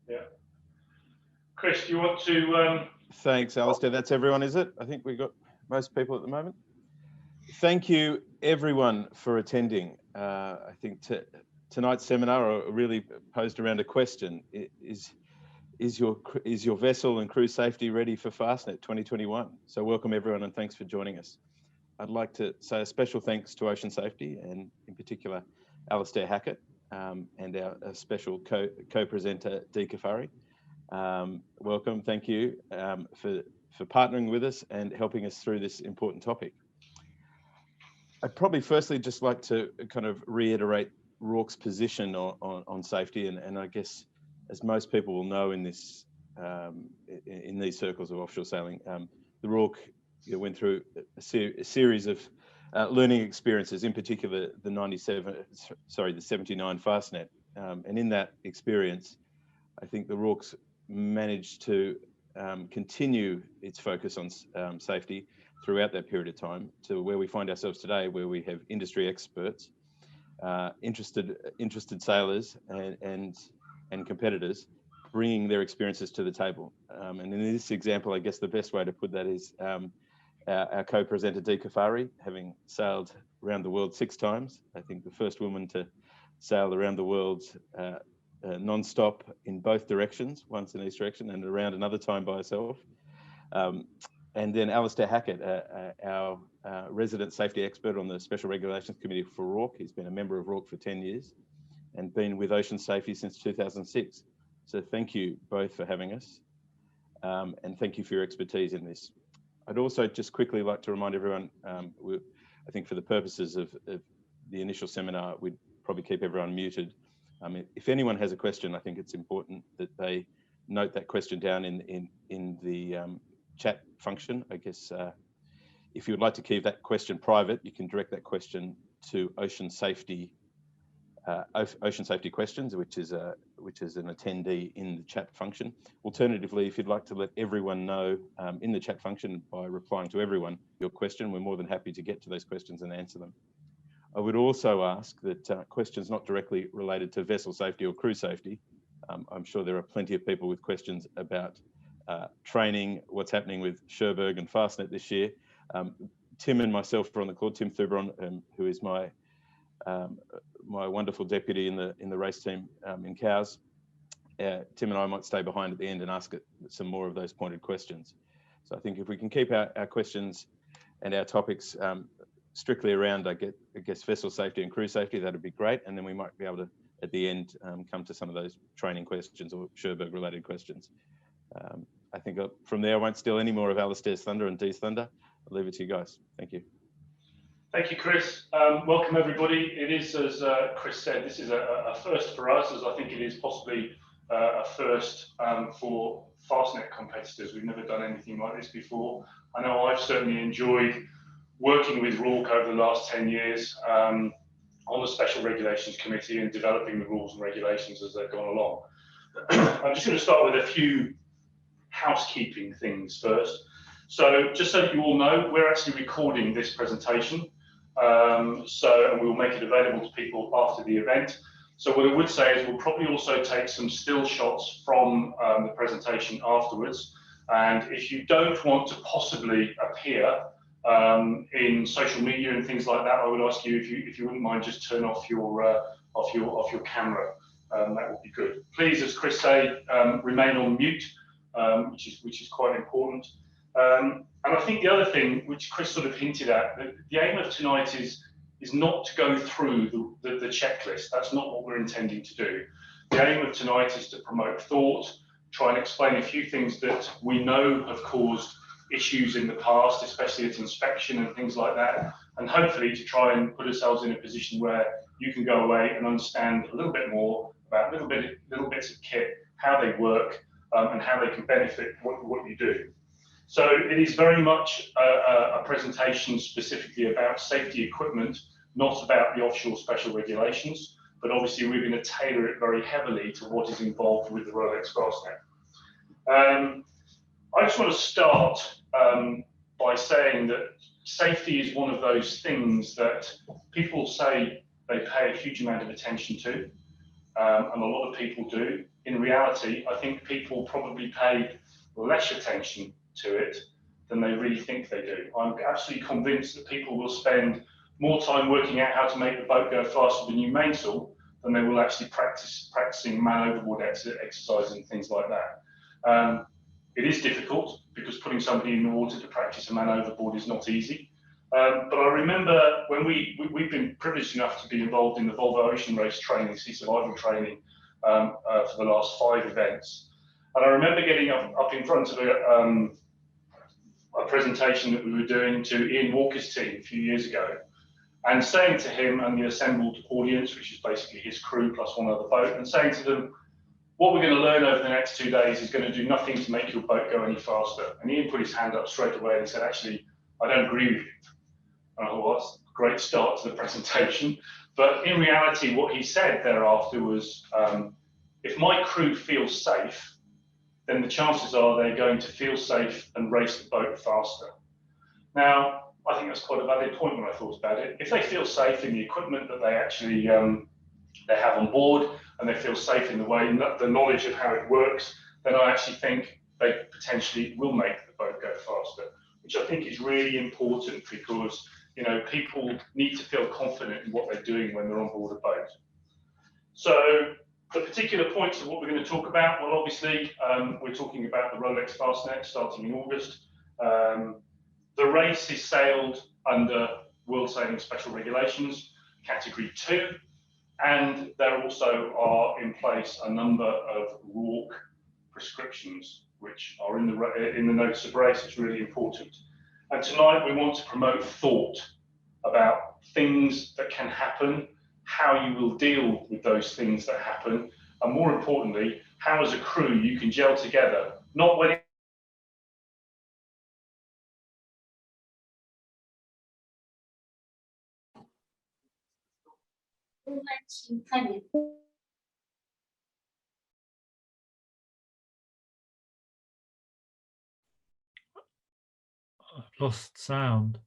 Yeah. Chris, do you want to... Thanks, Alistair. That's everyone, is it? I think we've got most people at the moment. Thank you, everyone, for attending. I think tonight's seminar really posed around a question. Is your vessel and crew safety ready for Fastnet 2021? So welcome, everyone, and thanks for joining us. I'd like to say a special thanks to Ocean Safety, and in particular, Alistair Hackett, and our special co-presenter, Dee Caffari. Welcome, thank you for partnering with us and helping us through this important topic. I'd probably firstly just like to kind of reiterate RORC's position on safety, and I guess, as most people will know in this in these circles of offshore sailing, the RORC went through a series of learning experiences, in particular the 79 Fastnet, and in that experience, I think the RORC's managed to continue its focus on safety throughout that period of time to where we find ourselves today, where we have industry experts, interested sailors and competitors bringing their experiences to the table. And in this example, I guess the best way to put that is our co-presenter Dee Caffari, having sailed around the world 6 times. I think the first woman to sail around the world non-stop in both directions, once in each direction and around another time by herself. And then Alistair Hackett, our resident safety expert on the Special Regulations Committee for RORC. He's been a member of RORC for 10 years and been with Ocean Safety since 2006. So thank you both for having us, and thank you for your expertise in this. I'd also just quickly like to remind everyone, I think for the purposes of the initial seminar, we'd probably keep everyone muted. If anyone has a question, I think it's important that they note that question down in the chat function. I guess if you would like to keep that question private, you can direct that question to Ocean Safety Questions, which is an attendee in the chat function. Alternatively, if you'd like to let everyone know in the chat function by replying to everyone your question, we're more than happy to get to those questions and answer them. I would also ask that questions not directly related to vessel safety or crew safety. I'm sure there are plenty of people with questions about training, what's happening with Cherbourg and Fastnet this year. Tim and myself are on the call. Tim Thubron, who is my wonderful deputy in the race team in Cowes. Tim and I might stay behind at the end and ask some more of those pointed questions. So I think if we can keep our questions and our topics strictly around, I guess, vessel safety and crew safety, that'd be great. And then we might be able to, at the end, come to some of those training questions or Cherbourg related questions. I think from there, I won't steal any more of Alistair's thunder and Dee's thunder. I'll leave it to you guys. Thank you. Thank you, Chris. Welcome, everybody. It is, as Chris said, this is a first for us, as I think it is possibly a first for Fastnet competitors. We've never done anything like this before. I know I've certainly enjoyed working with RORC over the last 10 years on the Special Regulations Committee and developing the rules and regulations as they've gone along. I'm just going to start with a few housekeeping things first. So just so that you all know, we're actually recording this presentation. And we will make it available to people after the event. So what I would say is we'll probably also take some still shots from the presentation afterwards. And if you don't want to possibly appear in social media and things like that, I would ask you if you wouldn't mind just turn off your camera. That would be good. Please, as Chris said, remain on mute, which is quite important. And I think the other thing, which Chris sort of hinted at, that the aim of tonight is not to go through the checklist. That's not what we're intending to do. The aim of tonight is to promote thought, try and explain a few things that we know have caused issues in the past, especially at inspection and things like that, and hopefully to try and put ourselves in a position where you can go away and understand a little bit more about little bits of kit, how they work, and how they can benefit what you do. So it is very much a presentation specifically about safety equipment, not about the offshore special regulations, but obviously we're going to tailor it very heavily to what is involved with the Rolex Fastnet. I just want to start by saying that safety is one of those things that people say they pay a huge amount of attention to, and a lot of people do. in reality, I think people probably pay less attention to it than they really think they do. I'm absolutely convinced that people will spend more time working out how to make the boat go faster with the new mainsail than they will actually practicing man overboard exercises and things like that. It is difficult because putting somebody in the water to practice a man overboard is not easy. But I remember when we've been privileged enough to be involved in the Volvo Ocean Race training, sea survival training for the last 5 events. And I remember getting up in front of a presentation that we were doing to Ian Walker's team a few years ago, and saying to him and the assembled audience, which is basically his crew plus one other boat, and saying to them, what we're going to learn over the next 2 days is going to do nothing to make your boat go any faster. And Ian put his hand up straight away and he said, actually, I don't agree with you. And I thought, well, that's a great start to the presentation. But in reality, what he said thereafter was, if my crew feels safe, then the chances are they're going to feel safe and race the boat faster. Now, I think that's quite a valid point when I thought about it. If they feel safe in the equipment that they actually they have on board, and they feel safe in the way, the knowledge of how it works, then I actually think they potentially will make the boat go faster, which I think is really important because, you know, people need to feel confident in what they're doing when they're on board a boat. So the particular points of what we're going to talk about, well, obviously, we're talking about the Rolex Fastnet starting in August. The race is sailed under World Sailing Special Regulations, Category 2, and there also are in place a number of RORC prescriptions, which are in the notice of race. It's really important. And tonight we want to promote thought about things that can happen, how you will deal with those things that happen, and more importantly, how as a crew you can gel together, not when I've lost sound.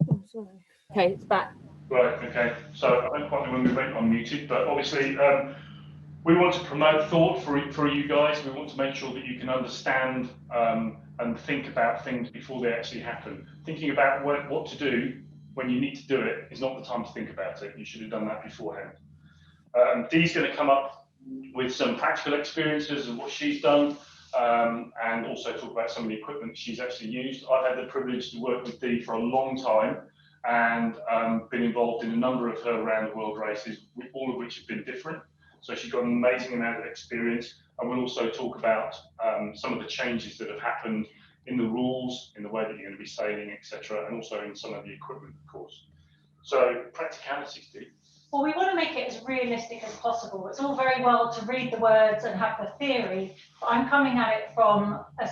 Oh, sorry. Okay, it's back. Right, okay. So I don't quite know when we went unmuted, but obviously we want to promote thought for you guys. We want to make sure that you can understand and think about things before they actually happen. Thinking about what to do when you need to do it is not the time to think about it. You should have done that beforehand. Dee's going to come up with some practical experiences of what she's done, and also talk about some of the equipment she's actually used. I've had the privilege to work with Dee for a long time, and been involved in a number of her around the world races, all of which have been different. So she's got an amazing amount of experience, and we'll also talk about some of the changes that have happened in the rules, in the way that you're going to be sailing, etc., and also in some of the equipment, of course. So practicalities, Dee. Well, we want to make it as realistic as possible. It's all very well to read the words and have the theory, but I'm coming at it from a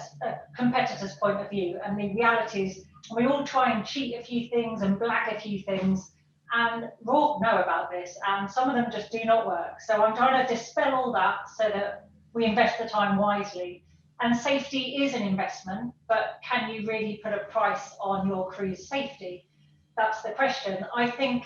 competitor's point of view, and the realities. We all try and cheat a few things and blag a few things, and RORC know about this, and some of them just do not work. So I'm trying to dispel all that so that we invest the time wisely. And safety is an investment, but can you really put a price on your crew's safety? That's the question. I think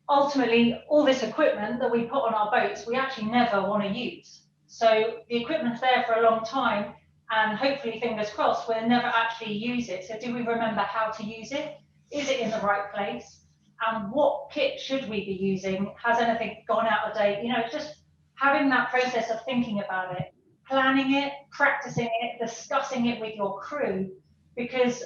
ultimately, all this equipment that we put on our boats, we actually never want to use. So the equipment's there for a long time, and hopefully, fingers crossed, we'll never actually use it. So do we remember how to use it? Is it in the right place? And what kit should we be using? Has anything gone out of date? You know, just having that process of thinking about it, planning it, practicing it, discussing it with your crew, because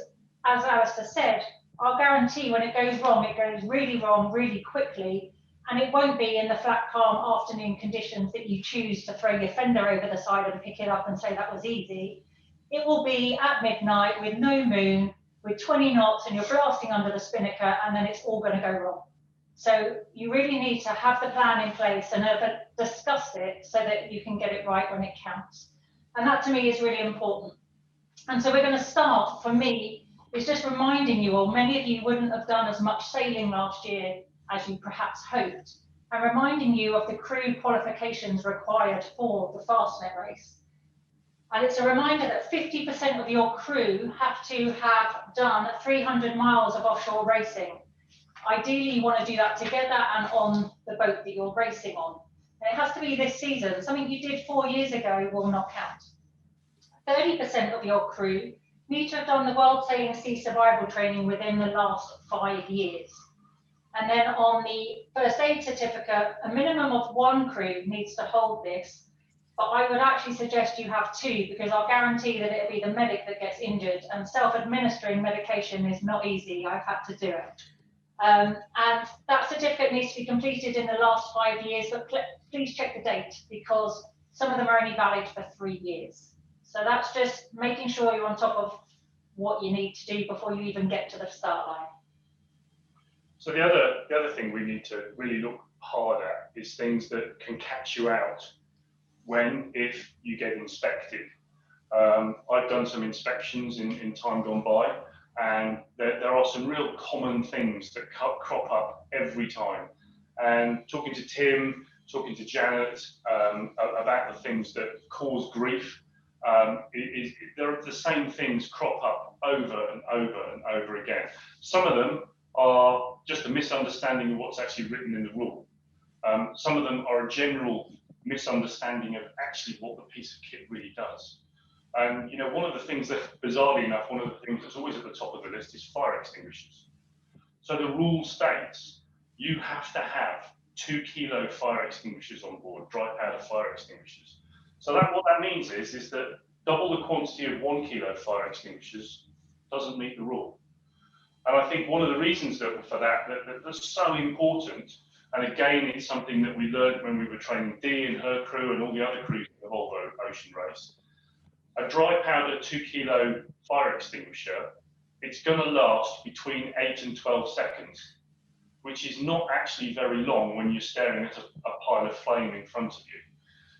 as Alistair said, I'll guarantee when it goes wrong, it goes really wrong really quickly, and it won't be in the flat, calm afternoon conditions that you choose to throw your fender over the side and pick it up and say that was easy. It will be at midnight with no moon, with 20 knots, and you're blasting under the spinnaker, and then it's all going to go wrong. So you really need to have the plan in place and have discussed it so that you can get it right when it counts. And that to me is really important. And so we're going to start, for me, is just reminding you all, many of you wouldn't have done as much sailing last year as you perhaps hoped, and reminding you of the crew qualifications required for the Fastnet race. And it's a reminder that 50% of your crew have to have done 300 miles of offshore racing. Ideally, you want to do that together and on the boat that you're racing on. And it has to be this season. Something you did 4 years ago will not count. 30% of your crew need to have done the World Sailing Sea Survival training within the last 5 years. And then on the first aid certificate, a minimum of 1 crew needs to hold this. But I would actually suggest you have 2, because I'll guarantee that it'll be the medic that gets injured, and self-administering medication is not easy. I've had to do it. And that certificate needs to be completed in the last 5 years, but please check the date, because some of them are only valid for 3 years. So that's just making sure you're on top of what you need to do before you even get to the start line. So the other thing we need to really look hard at is things that can catch you out if you get inspected. I've done some inspections in time gone by, and there are some real common things that crop up every time. And talking to Tim, talking to Janet about the things that cause grief, there are the same things crop up over and over and over again. Some of them are just a misunderstanding of what's actually written in the rule. Some of them are a general misunderstanding of actually what the piece of kit really does. And you know, one of the things that, bizarrely enough, one of the things that's always at the top of the list is fire extinguishers. So the rule states you have to have 2 kilo fire extinguishers on board, dry powder fire extinguishers. So what that means is that double the quantity of 1 kilo fire extinguishers doesn't meet the rule. And I think one of the reasons for that's so important, and again, it's something that we learned when we were training Dee and her crew and all the other crews in the Volvo Ocean Race. A dry powder 2 kilo fire extinguisher, it's going to last between 8 and 12 seconds, which is not actually very long when you're staring at a pile of flame in front of you.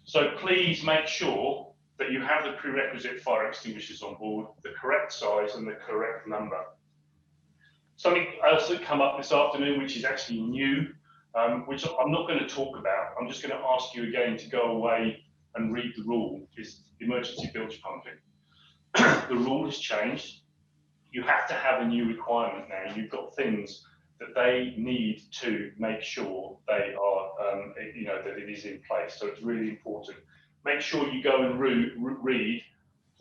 So please make sure that you have the prerequisite fire extinguishers on board, the correct size and the correct number. Something else that come up this afternoon, which is actually new, which I'm not going to talk about. I'm just going to ask you again to go away and read the rule, is emergency bilge pumping. The rule has changed. You have to have a new requirement now. You've got things that they need to make sure they are, that it is in place. So it's really important. Make sure you go and read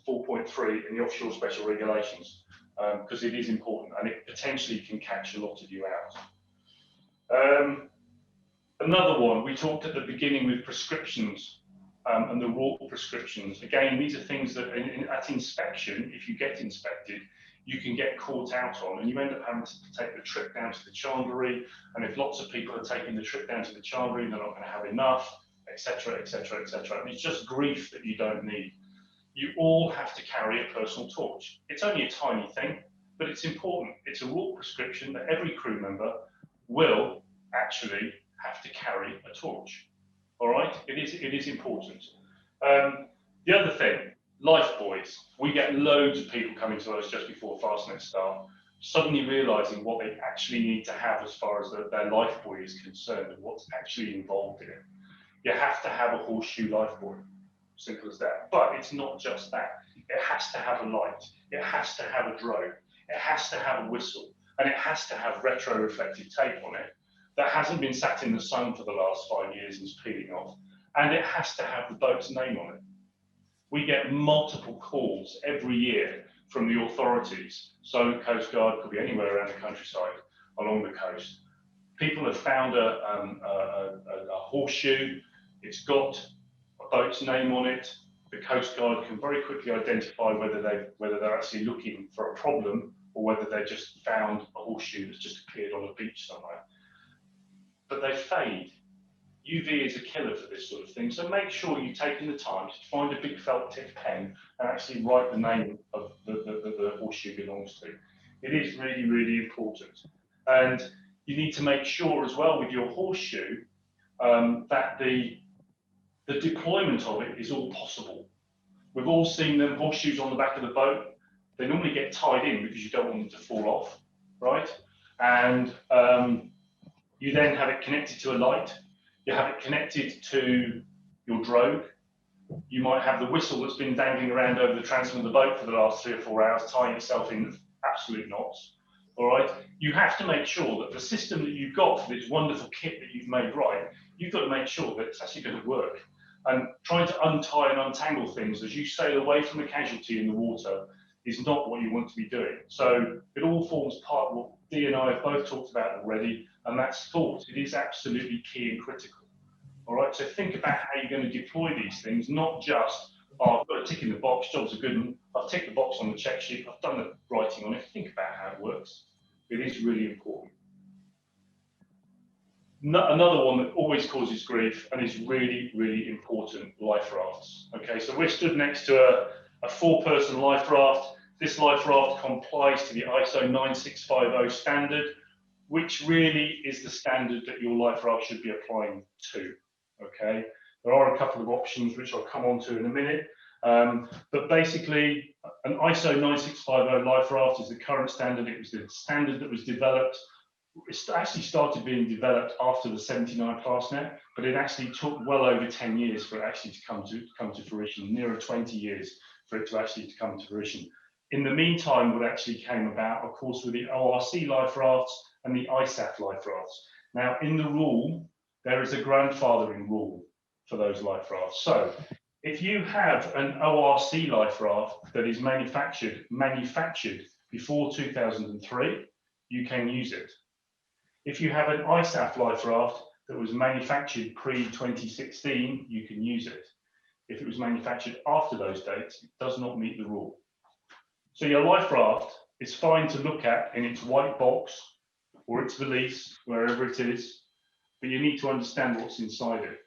4.3 in the offshore special regulations, because it is important and it potentially can catch a lot of you out. Another one, we talked at the beginning with prescriptions and the RORC prescriptions. Again, these are things that at inspection, if you get inspected, you can get caught out on, and you end up having to take the trip down to the chandlery. And if lots of people are taking the trip down to the chandlery, they're not going to have enough, etc., etc., etc. And it's just grief that you don't need. You all have to carry a personal torch. It's only a tiny thing, but it's important. It's a RORC prescription that every crew member will actually have to carry a torch. All right, it is important. The other thing, life buoys. We get loads of people coming to us just before Fastnet start, suddenly realizing what they actually need to have as far as their life buoy is concerned and what's actually involved in it. You have to have a horseshoe life buoy, simple as that. But it's not just that. It has to have a light. It has to have a drone. It has to have a whistle, and it has to have retro-reflective tape on it that hasn't been sat in the sun for the last 5 years and is peeling off, and it has to have the boat's name on it. We get multiple calls every year from the authorities, so Coast Guard, could be anywhere around the countryside, along the coast. People have found a horseshoe, it's got a boat's name on it. The Coast Guard can very quickly identify whether they're actually looking for a problem or whether they just found a horseshoe that's just appeared on a beach somewhere. But they fade. UV is a killer for this sort of thing, so make sure you've taken the time to find a big felt tip pen and actually write the name of the horseshoe belongs to. It is really, really important. And you need to make sure as well with your horseshoe that the deployment of it is all possible. We've all seen them horseshoes on the back of the boat. They normally get tied in because you don't want them to fall off, right? And you then have it connected to a light. You have it connected to your drogue. You might have the whistle that's been dangling around over the transom of the boat for the last 3 or 4 hours, tying itself in absolute knots. all right, you have to make sure that the system that you've got for this wonderful kit that you've made right, you've got to make sure that it's actually going to work. And trying to untie and untangle things as you sail away from the casualty in the water is not what you want to be doing. So it all forms part of what Dee and I have both talked about already, and that's thought. It is absolutely key and critical. All right, so think about how you're going to deploy these things, not just, oh, I've got a tick in the box, job's a good one, I've ticked the box on the check sheet, I've done the writing on it. Think about how it works. It is really important. Another one that always causes grief and is really, really important, life rafts. Okay, so we're stood next to a 4-person life raft. This life raft complies to the ISO 9650 standard, which really is the standard that your life raft should be applying to. Okay, there are a couple of options which I'll come on to in a minute. But basically, an ISO 9650 life raft is the current standard. It was the standard that was developed. It actually started being developed after the 79 Fastnet, but it actually took well over 10 years for it actually to come to fruition, nearer 20 years for it to actually come to fruition. In the meantime, what actually came about, of course, were the ORC life rafts and the ISAF life rafts. Now, in the rule, there is a grandfathering rule for those life rafts. So if you have an ORC life raft that is manufactured before 2003, you can use it. If you have an ISAF life raft that was manufactured pre-2016, you can use it. If it was manufactured after those dates, it does not meet the rule. So your life raft is fine to look at in its white box or its valise, wherever it is, but you need to understand what's inside it.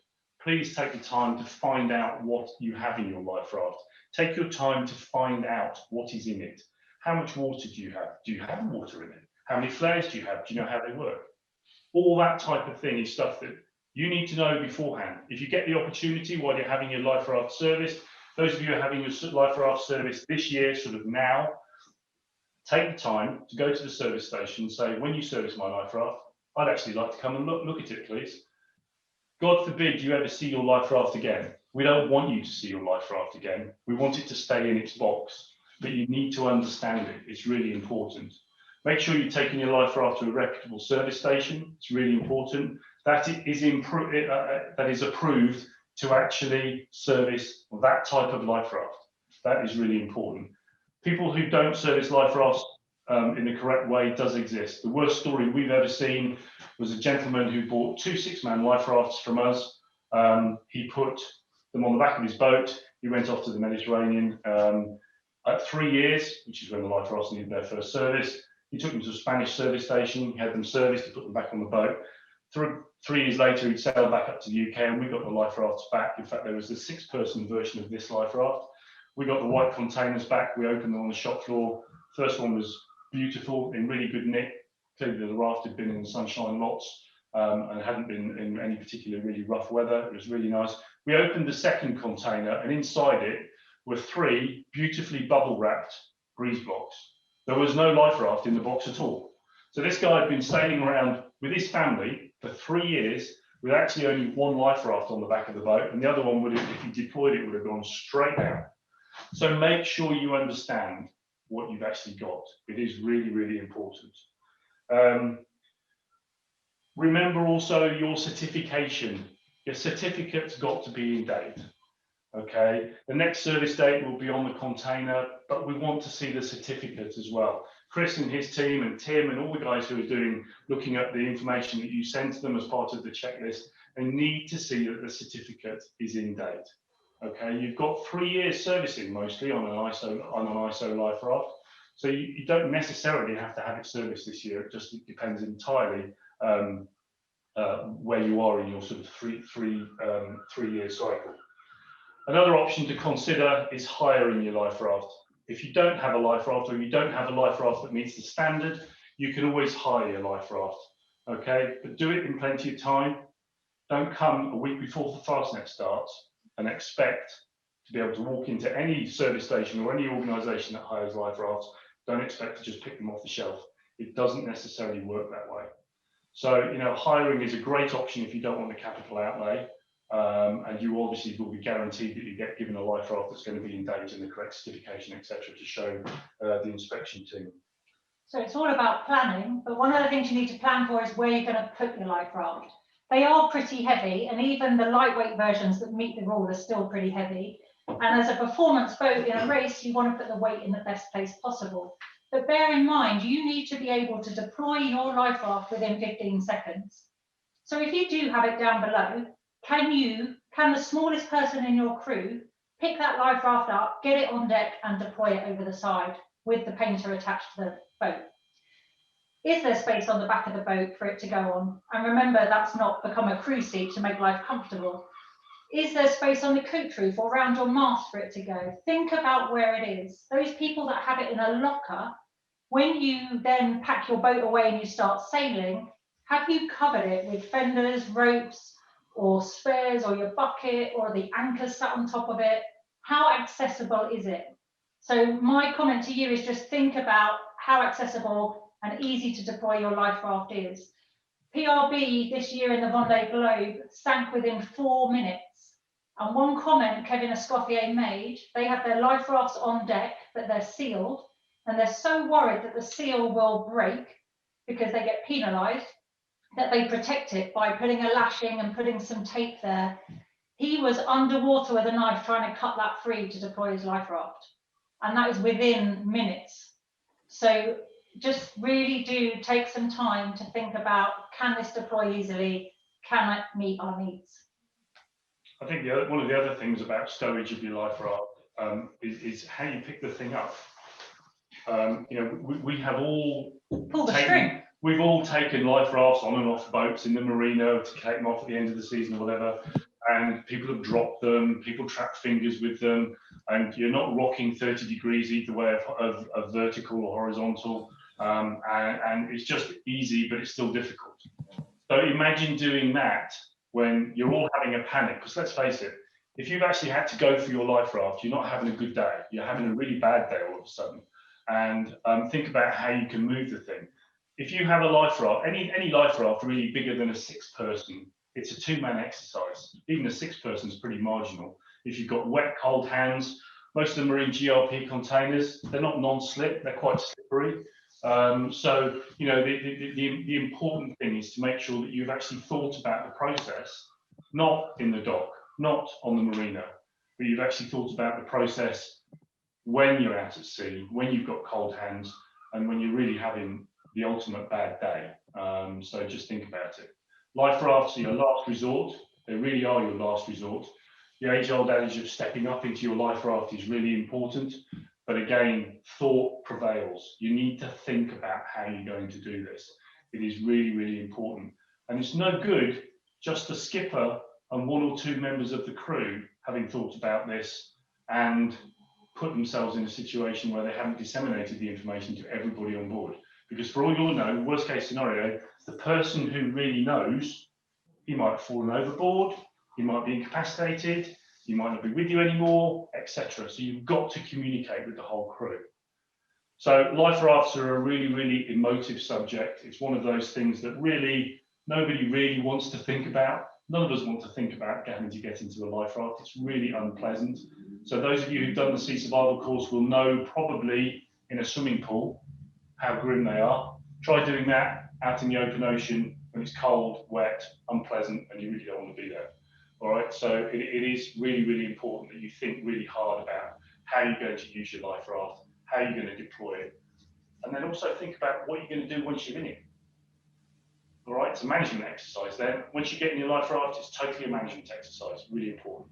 Please take the time to find out what you have in your life raft. Take your time to find out what is in it. How much water do you have? Do you have water in it? How many flares do you have? Do you know how they work? All that type of thing is stuff that you need to know beforehand. If you get the opportunity while you're having your life raft serviced, those of you who are having your life raft service this year, sort of now, take the time to go to the service station and say, when you service my life raft, I'd actually like to come and look at it, please. God forbid you ever see your life raft again. We don't want you to see your life raft again. We want it to stay in its box, but you need to understand it. It's really important. Make sure you're taking your life raft to a reputable service station. It's really important. That is approved to actually service that type of life raft. That is really important. People who don't service life rafts in the correct way does exist. The worst story we've ever seen was a gentleman who bought 2 6-man life rafts from us. He put them on the back of his boat. He went off to the Mediterranean. At 3 years, which is when the life rafts needed their first service, he took them to a Spanish service station, he had them serviced, he put them back on the boat. 3 years later, he'd sailed back up to the UK and we got the life rafts back. In fact, there was a 6-person version of this life raft. We got the white containers back, we opened them on the shop floor. First one was beautiful, in really good nick. Clearly the raft had been in the sunshine lots and hadn't been in any particular really rough weather. It was really nice. We opened the second container and inside it were 3 beautifully bubble wrapped breeze blocks. There was no life raft in the box at all. So this guy had been sailing around with his family for 3 years with actually only 1 life raft on the back of the boat, and the other one would have, if he deployed it, would have gone straight down. So make sure you understand what you've actually got. It is really, really important. Remember also your certification. Your certificate's got to be in date. Okay, the next service date will be on the container, but we want to see the certificate as well. Chris and his team and Tim and all the guys who are looking at the information that you send to them as part of the checklist, they need to see that the certificate is in date. Okay, you've got 3 years servicing mostly on an ISO life raft, so you don't necessarily have to have it serviced this year. It just depends entirely where you are in your sort of three-year cycle. Another option to consider is hiring your life raft. If you don't have a life raft or you don't have a life raft that meets the standard, you can always hire your life raft. Okay, but do it in plenty of time. Don't come a week before the Fastnet starts and expect to be able to walk into any service station or any organisation that hires life rafts. Don't expect to just pick them off the shelf. It doesn't necessarily work that way. So, you know, hiring is a great option if you don't want the capital outlay. And you obviously will be guaranteed that you get given a life raft that's going to be in date and the correct certification, etc., to show the inspection team. So it's all about planning, but one of the things you need to plan for is where you're going to put your life raft. They are pretty heavy, and even the lightweight versions that meet the rule are still pretty heavy. And as a performance boat in a race, you want to put the weight in the best place possible. But bear in mind, you need to be able to deploy your life raft within 15 seconds. So if you do have it down below, can the smallest person in your crew pick that life raft up, get it on deck and deploy it over the side with the painter attached to the boat? Is there space on the back of the boat for it to go on? And remember, that's not become a crew seat to make life comfortable. Is there space on the coach roof or around your mast for it to go? Think about where it is. Those people that have it in a locker, when you then pack your boat away and you start sailing, have you covered it with fenders, ropes, or spares, or your bucket, or the anchors sat on top of it? How accessible is it? So my comment to you is just think about how accessible and easy to deploy your life raft is. PRB this year in the Vendée Globe sank within 4 minutes. And one comment Kevin Escoffier made, they have their life rafts on deck, but they're sealed, and they're so worried that the seal will break because they get penalised, that they protect it by putting a lashing and putting some tape there. He was underwater with a knife trying to cut that free to deploy his life raft. And that was within minutes. So just really do take some time to think about, can this deploy easily? Can it meet our needs? I think one of the other things about stowage of your life raft is how you pick the thing up. We have all pull the string. We've all taken life rafts on and off boats in the marina to take them off at the end of the season or whatever, and people have dropped them, people trap fingers with them, and you're not rocking 30 degrees either way of vertical or horizontal, and it's just easy, but it's still difficult. So imagine doing that when you're all having a panic, because let's face it, if you've actually had to go for your life raft, you're not having a good day, you're having a really bad day all of a sudden. And think about how you can move the thing. If you have a life raft, any life raft really bigger than a 6-person, it's a 2-man exercise. Even a 6-person is pretty marginal. If you've got wet, cold hands, most of them are in GRP containers. They're not non-slip, they're quite slippery. So, the important thing is to make sure that you've actually thought about the process, not in the dock, not on the marina, but you've actually thought about the process when you're out at sea, when you've got cold hands, and when you're really having the ultimate bad day. So just think about it. Life rafts are your last resort. They really are your last resort. The age-old adage of stepping up into your life raft is really important. But again, thought prevails. You need to think about how you're going to do this. It is really, really important. And it's no good just the skipper and 1 or 2 members of the crew having thought about this and put themselves in a situation where they haven't disseminated the information to everybody on board. Because for all you'll know, worst case scenario, the person who really knows, he might have fallen overboard, he might be incapacitated, he might not be with you anymore, etc. So you've got to communicate with the whole crew. So life rafts are a really, really emotive subject. It's one of those things that really nobody really wants to think about. None of us want to think about having to get into a life raft. It's really unpleasant. So those of you who've done the sea survival course will know probably in a swimming pool how grim they are. Try doing that out in the open ocean when it's cold, wet, unpleasant, and you really don't want to be there. All right, so it is really, really important that you think really hard about how you're going to use your life raft, how you're going to deploy it, and then also think about what you're going to do once you're in it. All right, it's a management exercise then. Once you get in your life raft, it's totally a management exercise, really important.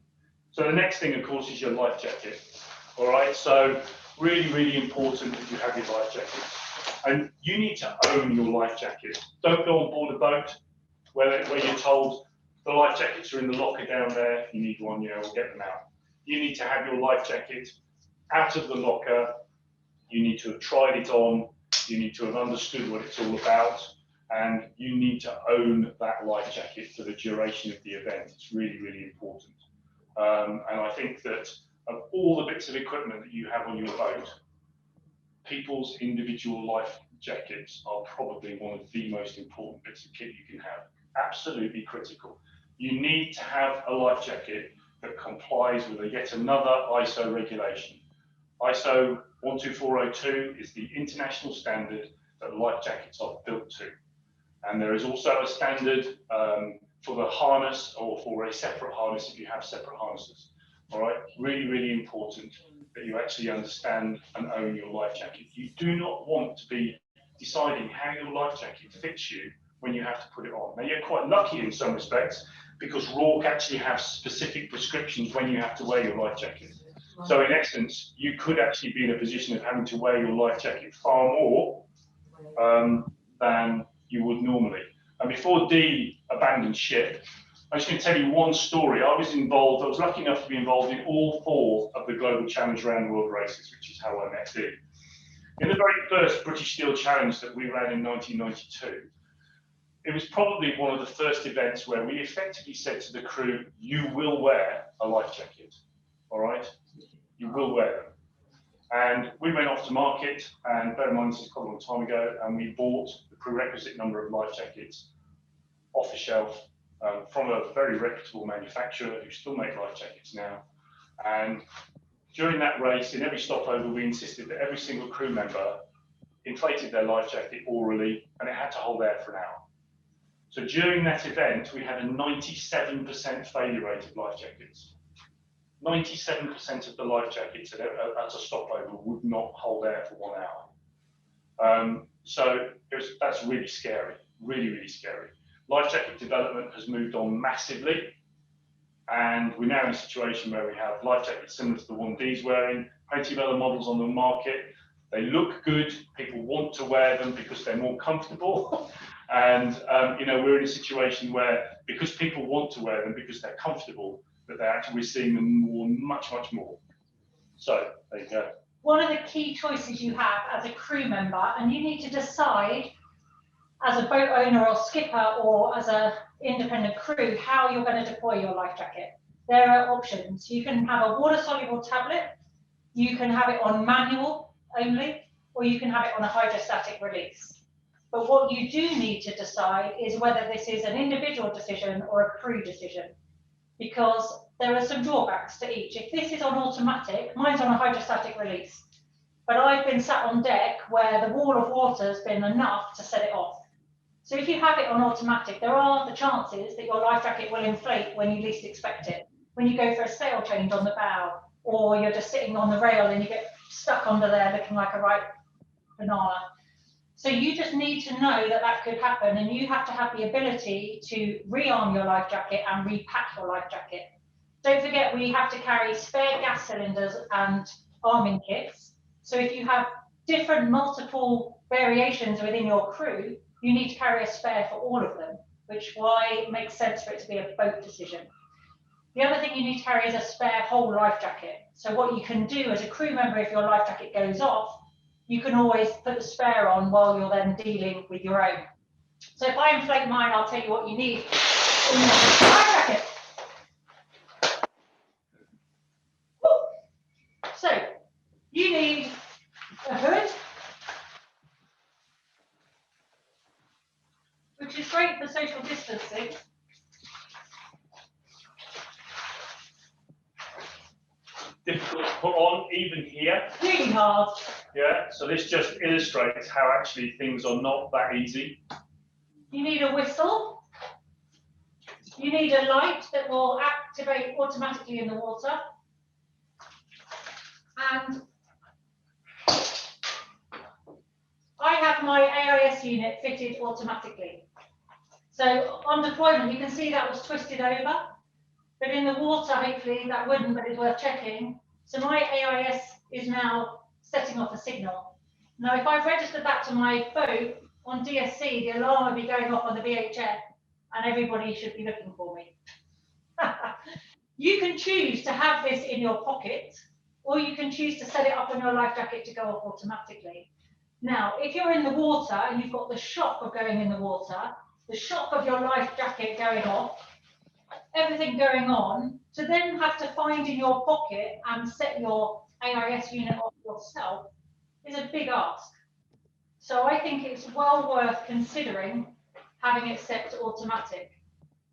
So the next thing, of course, is your life jacket. All right, so really, really important that you have your life jacket. And you need to own your life jacket. Don't go on board a boat where you're told the life jackets are in the locker down there. If you need one, we'll get them out. You need to have your life jacket out of the locker. You need to have tried it on. You need to have understood what it's all about. And you need to own that life jacket for the duration of the event. It's really, really important. And I think that of all the bits of equipment that you have on your boat, people's individual life jackets are probably one of the most important bits of kit you can have. Absolutely critical. You need to have a life jacket that complies with yet another ISO regulation. ISO 12402 is the international standard that life jackets are built to. And there is also a standard for the harness, or for a separate harness if you have separate harnesses. All right, really, really important that you actually understand and own your life jacket. You do not want to be deciding how your life jacket fits you when you have to put it on. Now, you're quite lucky in some respects, because RORC actually have specific prescriptions when you have to wear your life jacket. So in essence, you could actually be in a position of having to wear your life jacket far more than you would normally. And before Dee abandoned ship, I'm just going to tell you one story. I was lucky enough to be involved in all 4 of the Global Challenge Round the World races, which is how I met Dee. In the very first British Steel Challenge that we ran in 1992, it was probably one of the first events where we effectively said to the crew, you will wear a life jacket, all right? You will wear them. And we went off to market, and bear in mind, this is quite a long time ago, and we bought the prerequisite number of life jackets off the shelf from a very reputable manufacturer who still make life jackets now. And during that race, in every stopover, we insisted that every single crew member inflated their life jacket orally, and it had to hold air for an hour. So during that event, we had a 97% failure rate of life jackets. 97% of the life jackets at a stopover would not hold air for 1 hour. So that's really scary, really, really scary. Life jacket development has moved on massively, and we're now in a situation where we have life jackets similar to the one Dee's wearing, plenty of other models on the market. They look good, people want to wear them because they're more comfortable. And you know, we're in a situation where, because people want to wear them because they're comfortable, that they're actually seeing them more, much more. So there you go. One of the key choices you have as a crew member, and you need to decide as a boat owner or skipper or as an independent crew, how you're going to deploy your life jacket. There are options. You can have a water-soluble tablet, you can have it on manual only, or you can have it on a hydrostatic release. But what you do need to decide is whether this is an individual decision or a crew decision, because there are some drawbacks to each. If this is on automatic, mine's on a hydrostatic release, but I've been sat on deck where the wall of water has been enough to set it off. So if you have it on automatic, there are the chances that your life jacket will inflate when you least expect it. When you go for a sail change on the bow, or you're just sitting on the rail and you get stuck under there looking like a right banana. So you just need to know that that could happen, and you have to have the ability to rearm your life jacket and repack your life jacket. Don't forget, we have to carry spare gas cylinders and arming kits. So if you have different multiple variations within your crew, you need to carry a spare for all of them, which is why it makes sense for it to be a boat decision. The other thing you need to carry is a spare whole life jacket. So what you can do as a crew member, if your life jacket goes off, you can always put the spare on while you're then dealing with your own. So if I inflate mine, I'll tell you what you need in your life jacket. So you need a hood, which is great for social distancing. Difficult to put on, even here. Really hard. Yeah, so this just illustrates how actually things are not that easy. You need a whistle. You need a light that will activate automatically in the water. And I have my AIS unit fitted automatically. So on deployment, you can see that was twisted over, but in the water, hopefully that wouldn't, but it's worth checking. So my AIS is now setting off a signal. Now, if I've registered that to my boat on DSC, the alarm will be going off on the VHF and everybody should be looking for me. You can choose to have this in your pocket, or you can choose to set it up on your life jacket to go off automatically. Now, if you're in the water and you've got the shock of going in the water, the shock of your life jacket going off, everything going on, to then have to find in your pocket and set your AIS unit off yourself is a big ask. So I think it's well worth considering having it set to automatic.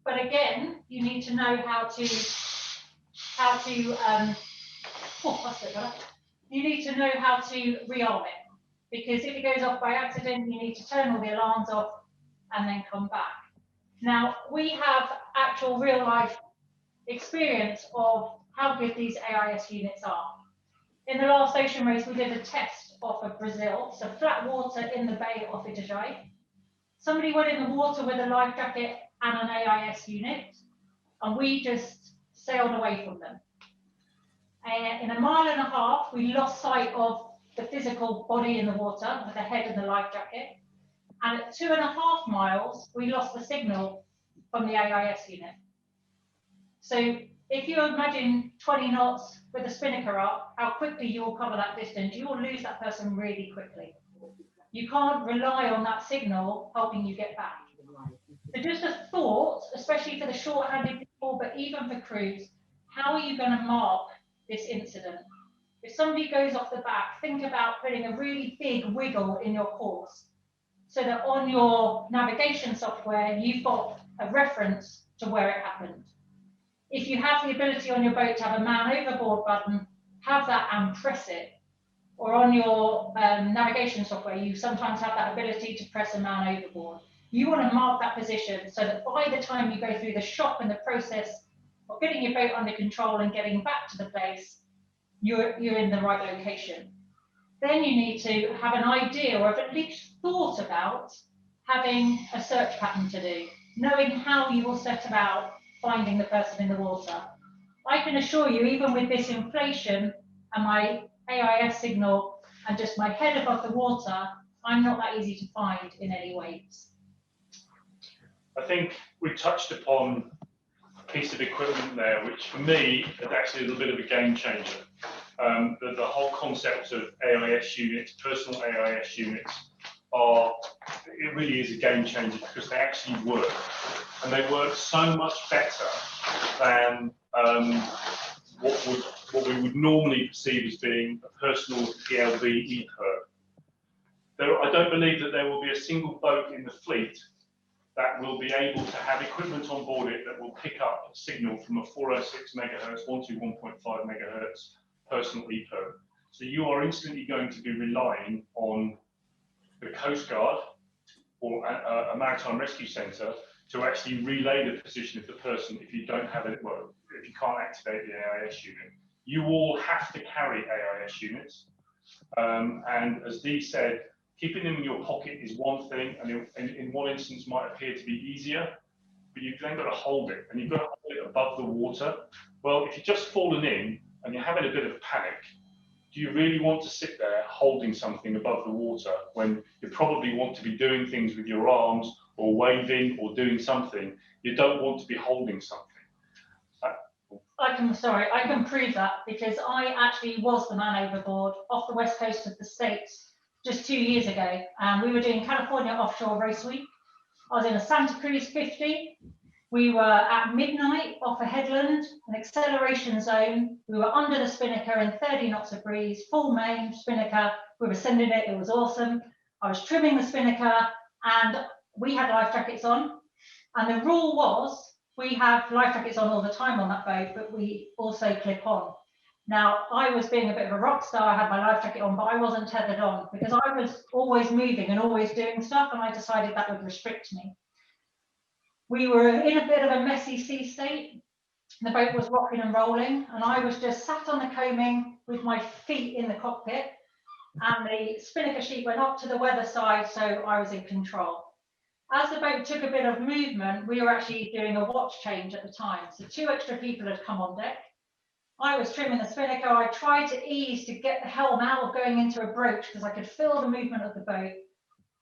But again, you need to know you need to know how to rearm it. because if it goes off by accident, you need to turn all the alarms off and then come back. Now, we have actual real life experience of how good these AIS units are. In the last ocean race, we did a test off of Brazil, so flat water in the bay off Itajaí. Somebody went in the water with a life jacket and an AIS unit, and we just sailed away from them. In a mile and a half, we lost sight of the physical body in the water with the head and the life jacket. And at 2.5 miles, we lost the signal from the AIS unit. So if you imagine 20 knots with a spinnaker up, how quickly you will cover that distance, you will lose that person really quickly. You can't rely on that signal helping you get back. So just a thought, especially for the short-handed people, but even for crews, how are you going to mark this incident? If somebody goes off the back, think about putting a really big wiggle in your course so that on your navigation software, you've got a reference to where it happened. If you have the ability on your boat to have a man overboard button, have that and press it. Or on your navigation software, you sometimes have that ability to press a man overboard. You want to mark that position so that by the time you go through the shock and the process of getting your boat under control and getting back to the place, you're in the right location. Then you need to have an idea or have at least thought about having a search pattern to do, knowing how you will set about finding the person in the water. I can assure you, even with this inflation and my AIS signal and just my head above the water, I'm not that easy to find in any waves. I think we touched upon a piece of equipment there, which for me is actually a little bit of a game changer. The whole concept of AIS units, personal AIS units, it really is a game changer because they actually work. And they work so much better than what we would normally perceive as being a personal PLV impart. I don't believe that there will be a single boat in the fleet that will be able to have equipment on board it that will pick up a signal from a 406 megahertz, 121.5 megahertz personal EPIRB. So you are instantly going to be relying on the Coast Guard or a maritime rescue centre to actually relay the position of the person if you don't have it, well, if you can't activate the AIS unit. You all have to carry AIS units. And as Dee said, keeping them in your pocket is one thing, and in one instance might appear to be easier, but you've then got to hold it, and you've got to hold it above the water. Well, if you've just fallen in and you're having a bit of panic, do you really want to sit there holding something above the water when you probably want to be doing things with your arms or waving or doing something? You don't want to be holding something. I can prove that because I actually was the man overboard off the west coast of the States just 2 years ago. We were doing California Offshore Race Week. I was in a Santa Cruz 50. We were at midnight off a headland, an acceleration zone. We were under the spinnaker in 30 knots of breeze, full main spinnaker. We were sending it, it was awesome. I was trimming the spinnaker and we had life jackets on. And the rule was, we have life jackets on all the time on that boat, but we also clip on. Now, I was being a bit of a rock star. I had my life jacket on, but I wasn't tethered on because I was always moving and always doing stuff, and I decided that would restrict me. We were in a bit of a messy sea state. The boat was rocking and rolling, and I was just sat on the coaming with my feet in the cockpit, and the spinnaker sheet went up to the weather side, so I was in control. As the boat took a bit of movement, we were actually doing a watch change at the time. So 2 extra people had come on deck. I was trimming the spinnaker. I tried to ease to get the helm out of going into a broach because I could feel the movement of the boat.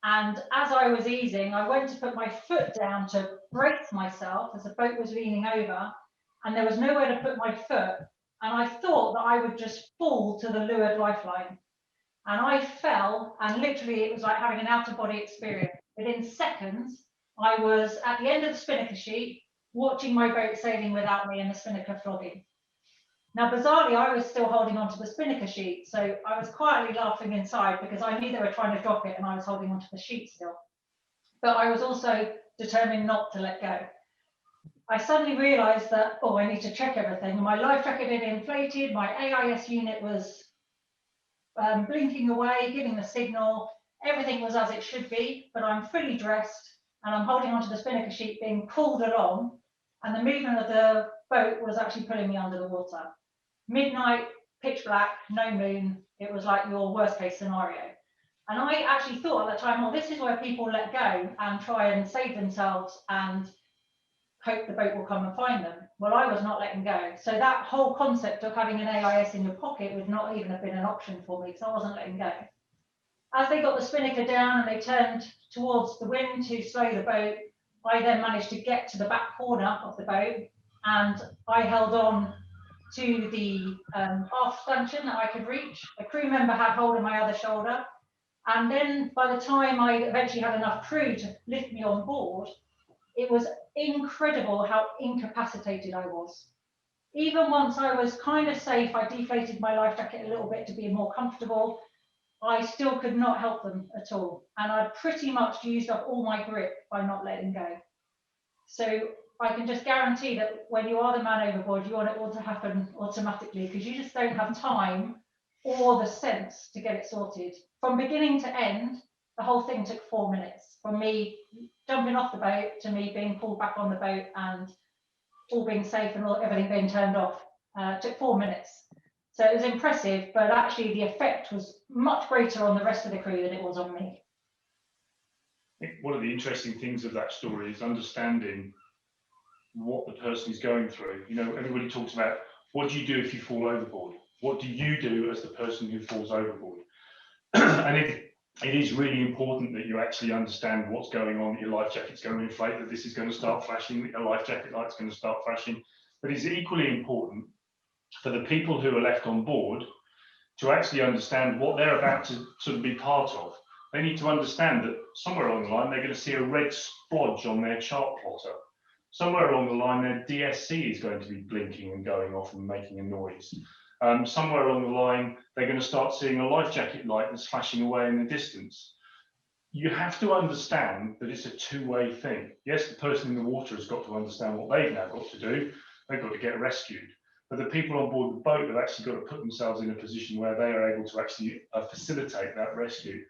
And as I was easing, I went to put my foot down to brace myself as the boat was leaning over, and there was nowhere to put my foot. And I thought that I would just fall to the leeward lifeline. And I fell, and literally it was like having an out-of-body experience. Within seconds, I was at the end of the spinnaker sheet, watching my boat sailing without me and the spinnaker flogging. Now, bizarrely, I was still holding onto the spinnaker sheet, so I was quietly laughing inside because I knew they were trying to drop it and I was holding onto the sheet still. But I was also determined not to let go. I suddenly realised that, I need to check everything. My life jacket had inflated, my AIS unit was blinking away, giving the signal. Everything was as it should be, but I'm fully dressed and I'm holding onto the spinnaker sheet being pulled along, and the movement of the boat was actually pulling me under the water. Midnight, pitch black, no moon. It was like your worst case scenario. And I actually thought at the time, well, this is where people let go and try and save themselves and hope the boat will come and find them. Well, I was not letting go. So that whole concept of having an AIS in your pocket would not even have been an option for me, because I wasn't letting go. As they got the spinnaker down and they turned towards the wind to slow the boat, I then managed to get to the back corner of the boat, and I held on to the aft stanchion that I could reach. A crew member had hold of my other shoulder. And then by the time I eventually had enough crew to lift me on board, it was incredible how incapacitated I was. Even once I was kind of safe, I deflated my life jacket a little bit to be more comfortable. I still could not help them at all. And I'd pretty much used up all my grip by not letting go. So I can just guarantee that when you are the man overboard, you want it all to happen automatically, because you just don't have time or the sense to get it sorted. From beginning to end, the whole thing took 4 minutes. From me jumping off the boat to me being pulled back on the boat and all being safe and everything being turned off, took 4 minutes. So it was impressive, but actually the effect was much greater on the rest of the crew than it was on me. I think one of the interesting things of that story is understanding what the person is going through. You know, everybody talks about, what do you do if you fall overboard? What do you do as the person who falls overboard? And it is really important that you actually understand what's going on, that your life jacket's going to inflate, that this is going to start flashing, that your life jacket light's going to start flashing. But it's equally important for the people who are left on board to actually understand what they're about to sort of be part of. They need to understand that somewhere along the line, they're going to see a red splodge on their chart plotter. Somewhere along the line, their DSC is going to be blinking and going off and making a noise. Somewhere along the line, they're going to start seeing a life jacket light that's flashing away in the distance. You have to understand that it's a two-way thing. Yes, the person in the water has got to understand what they've now got to do. They've got to get rescued. But the people on board the boat have actually got to put themselves in a position where they are able to actually facilitate that rescue.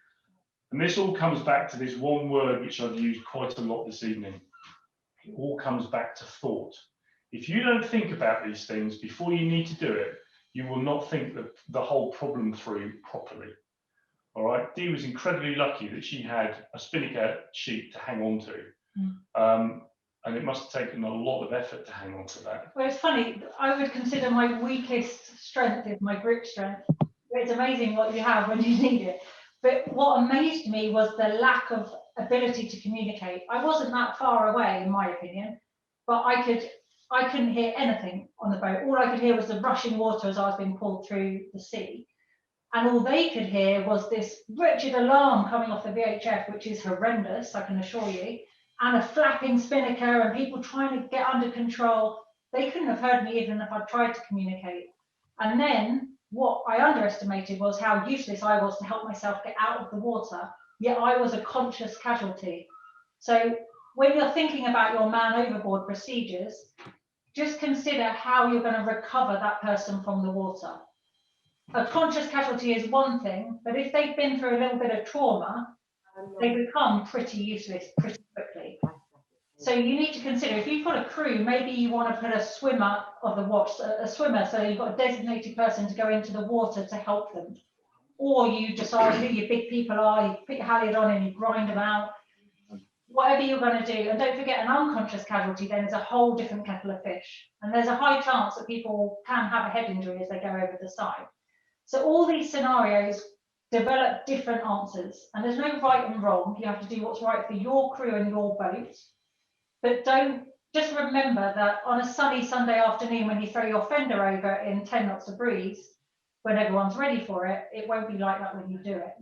And this all comes back to this one word which I've used quite a lot this evening. It all comes back to thought. If you don't think about these things before you need to do it, you will not think the whole problem through properly. All right, Dee was incredibly lucky that she had a spinnaker sheet to hang on to. And it must have taken a lot of effort to hang on to that. Well, it's funny, I would consider my weakest strength is my grip strength. It's amazing what you have when you need it. But what amazed me was the lack of ability to communicate. I wasn't that far away, in my opinion, but I couldn't hear anything on the boat. All I could hear was the rushing water as I was being pulled through the sea. And all they could hear was this wretched alarm coming off the VHF, which is horrendous, I can assure you, and a flapping spinnaker and people trying to get under control. They couldn't have heard me even if I tried to communicate. And then what I underestimated was how useless I was to help myself get out of the water, yet I was a conscious casualty. So when you're thinking about your man overboard procedures, just consider how you're going to recover that person from the water. A conscious casualty is one thing, but if they've been through a little bit of trauma, they become pretty useless pretty quickly. So you need to consider, if you've got a crew, maybe you want to put a swimmer of the watch, a swimmer, so you've got a designated person to go into the water to help them. Or you decide who your big people are, you put your halyard on and you grind them out. Whatever you're going to do. And don't forget, an unconscious casualty then is a whole different kettle of fish. And there's a high chance that people can have a head injury as they go over the side. So all these scenarios develop different answers, and there's no right and wrong. You have to do what's right for your crew and your boat. But just remember that on a sunny Sunday afternoon, when you throw your fender over in 10 knots of breeze, when everyone's ready for it, it won't be like that when you do it.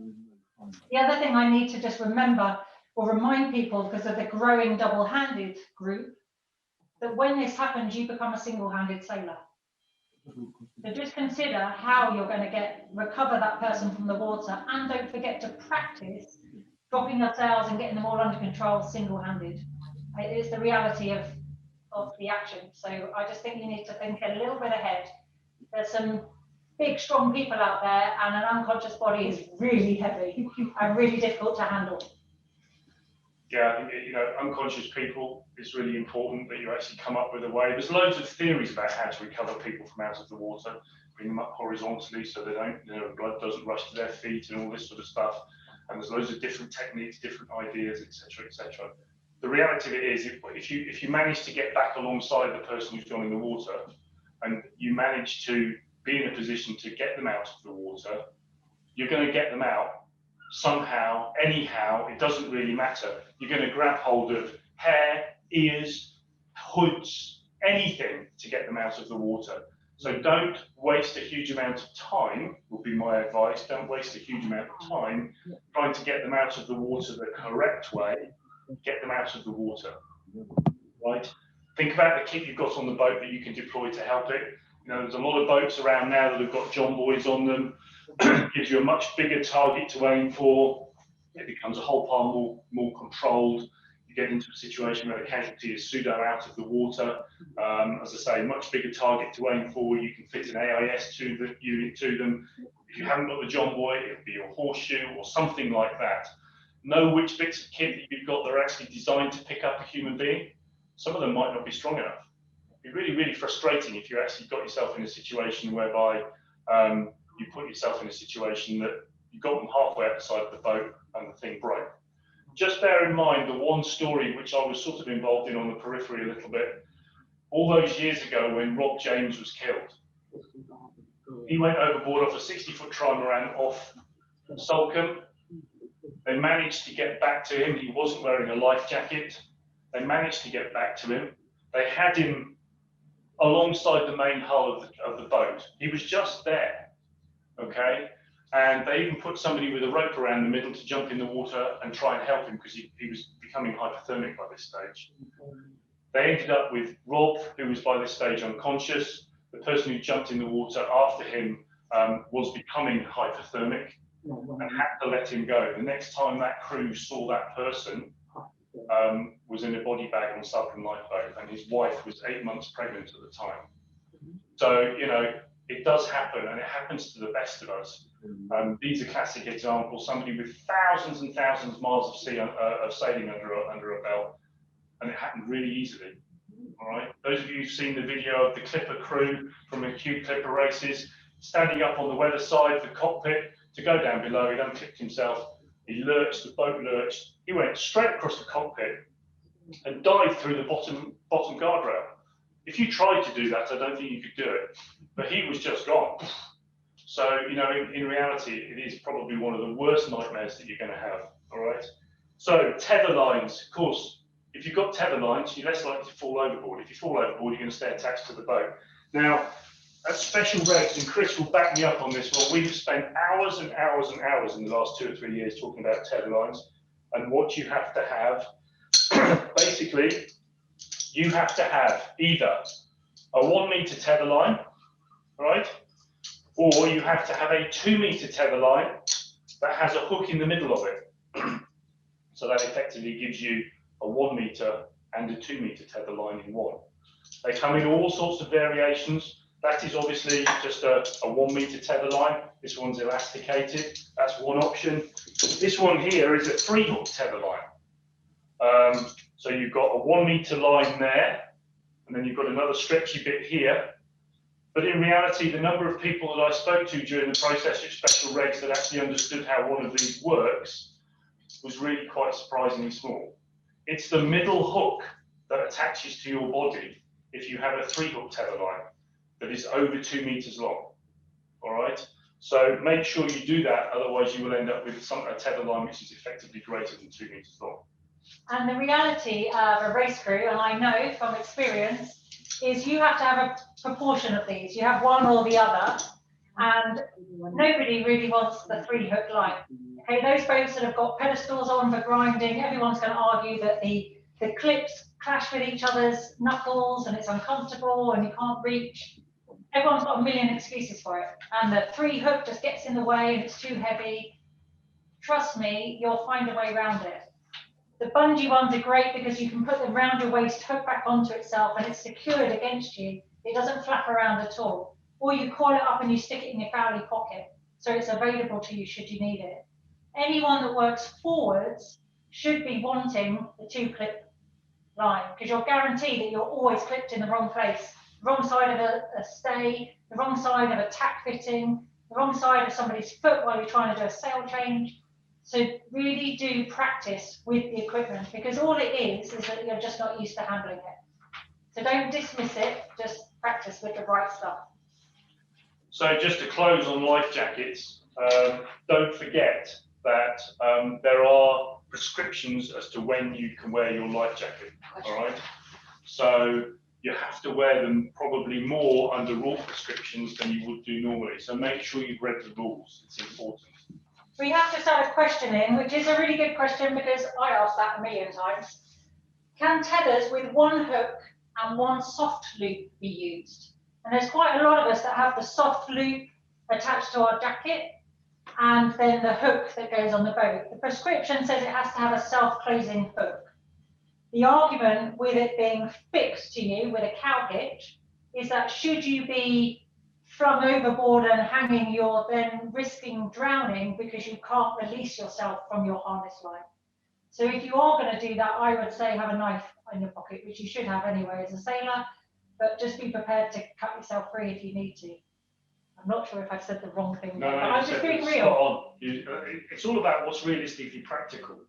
The other thing I need to just remember or remind people, because of the growing double-handed group, that when this happens, you become a single-handed sailor. So just consider how you're going to recover that person from the water, and don't forget to practice dropping your sails and getting them all under control single-handed. It is the reality of the action. So I just think you need to think a little bit ahead. There's some big, strong people out there, and an unconscious body is really heavy and really difficult to handle. Yeah, I think, unconscious people, it's really important that you actually come up with a way. There's loads of theories about how to recover people from out of the water, bring them up horizontally so they don't, blood doesn't rush to their feet and all this sort of stuff. And there's loads of different techniques, different ideas, etc., etc. The reality of it is, if you manage to get back alongside the person who's gone in the water, and you manage to be in a position to get them out of the water, you're going to get them out somehow, anyhow. It doesn't really matter. You're going to grab hold of hair, ears, hoods, anything to get them out of the water. So don't waste a huge amount of time, would be my advice. Don't waste a huge amount of time trying to get them out of the water the correct way. Get them out of the water, right? Think about the kit you've got on the boat that you can deploy to help it. There's a lot of boats around now that have got John Boys on them. Gives you a much bigger target to aim for. It becomes a whole part more controlled. You get into a situation where the casualty is pseudo out of the water. As I say, much bigger target to aim for. You can fit an AIS unit to them. If you haven't got the John Boy, it'll be your horseshoe or something like that. Know which bits of kit that you've got that are actually designed to pick up a human being. Some of them might not be strong enough. It'd be really, really frustrating if you actually got yourself in a situation whereby you put yourself in a situation that you got them halfway up the side of the boat and the thing broke. Just bear in mind the one story which I was sort of involved in on the periphery a little bit. All those years ago when Rob James was killed, he went overboard off a 60-foot trimaran off Salcombe. They managed to get back to him. He wasn't wearing a life jacket. They managed to get back to him. They had him alongside the main hull of the boat. He was just there, okay? And they even put somebody with a rope around the middle to jump in the water and try and help him because he was becoming hypothermic by this stage. They ended up with Rob, who was by this stage unconscious. The person who jumped in the water after him was becoming hypothermic and had to let him go. The next time that crew saw that person was in a body bag on Salcombe lifeboat, and his wife was 8 months pregnant at the time. So, it does happen, and it happens to the best of us. These are classic examples, somebody with thousands and thousands of miles of sailing under a belt, and it happened really easily. All right. Those of you who've seen the video of the Clipper crew from acute Clipper races, standing up on the weather side of the cockpit to go down below, he'd unclipped himself, he lurched, the boat lurched, he went straight across the cockpit and dived through the bottom guardrail. If you tried to do that, I don't think you could do it, but he was just gone. So, in reality, it is probably one of the worst nightmares that you're going to have, all right? So, tether lines, of course, if you've got tether lines, you're less likely to fall overboard. If you fall overboard, you're going to stay attached to the boat. Now, at special regs, and Chris will back me up on this one, we've spent hours and hours and hours in the last 2 or 3 years talking about tether lines and what you have to have. Basically, you have to have either a 1 meter tether line, right? Or you have to have a 2 meter tether line that has a hook in the middle of it. So that effectively gives you a 1 meter and a 2 meter tether line in one. They come in all sorts of variations. That is obviously just a 1 meter tether line. This one's elasticated. That's one option. This one here is a 3-hook tether line. So you've got a 1 meter line there, and then you've got another stretchy bit here. But in reality, the number of people that I spoke to during the process of special regs that actually understood how one of these works was really quite surprisingly small. It's the middle hook that attaches to your body if you have a 3-hook tether line that is over 2 meters long. All right. So make sure you do that, otherwise you will end up with a tether line which is effectively greater than 2 meters long. And the reality of a race crew, and I know from experience, is you have to have a proportion of these. You have one or the other, and nobody really wants the 3-hook line. Okay, those boats that have got pedestals on for grinding, everyone's going to argue that the clips clash with each other's knuckles and it's uncomfortable and you can't reach. Everyone's got a million excuses for it. And the 3-hook just gets in the way and it's too heavy. Trust me, you'll find a way around it. The bungee ones are great because you can put them around your waist, hook back onto itself, and it's secured against you. It doesn't flap around at all. or you coil it up and you stick it in your Fowley pocket, so it's available to you should you need it. Anyone that works forwards should be wanting the 2-clip line, because you're guaranteed that you're always clipped in the wrong place, the wrong side of a stay, the wrong side of a tack fitting, the wrong side of somebody's foot while you're trying to do a sail change. So really do practice with the equipment, because all it is that you're just not used to handling it. So don't dismiss it, just practice with the right stuff. So just to close on life jackets, don't forget that there are prescriptions as to when you can wear your life jacket, all right? So you have to wear them probably more under RORC prescriptions than you would do normally. So make sure you've read the rules, it's important. We have just had a question in, which is a really good question because I asked that a million times. Can tethers with one hook and one soft loop be used? And there's quite a lot of us that have the soft loop attached to our jacket and then the hook that goes on the boat. The prescription says it has to have a self-closing hook. The argument with it being fixed to you with a cow hitch is that should you be flung overboard and hanging, you're then risking drowning because you can't release yourself from your harness line. So if you are going to do that, I would say have a knife in your pocket, which you should have anyway as a sailor, but just be prepared to cut yourself free if you need to. I'm not sure if I've said the wrong thing, No, but I'm just being real. Spot on. It's all about what's realistically practical.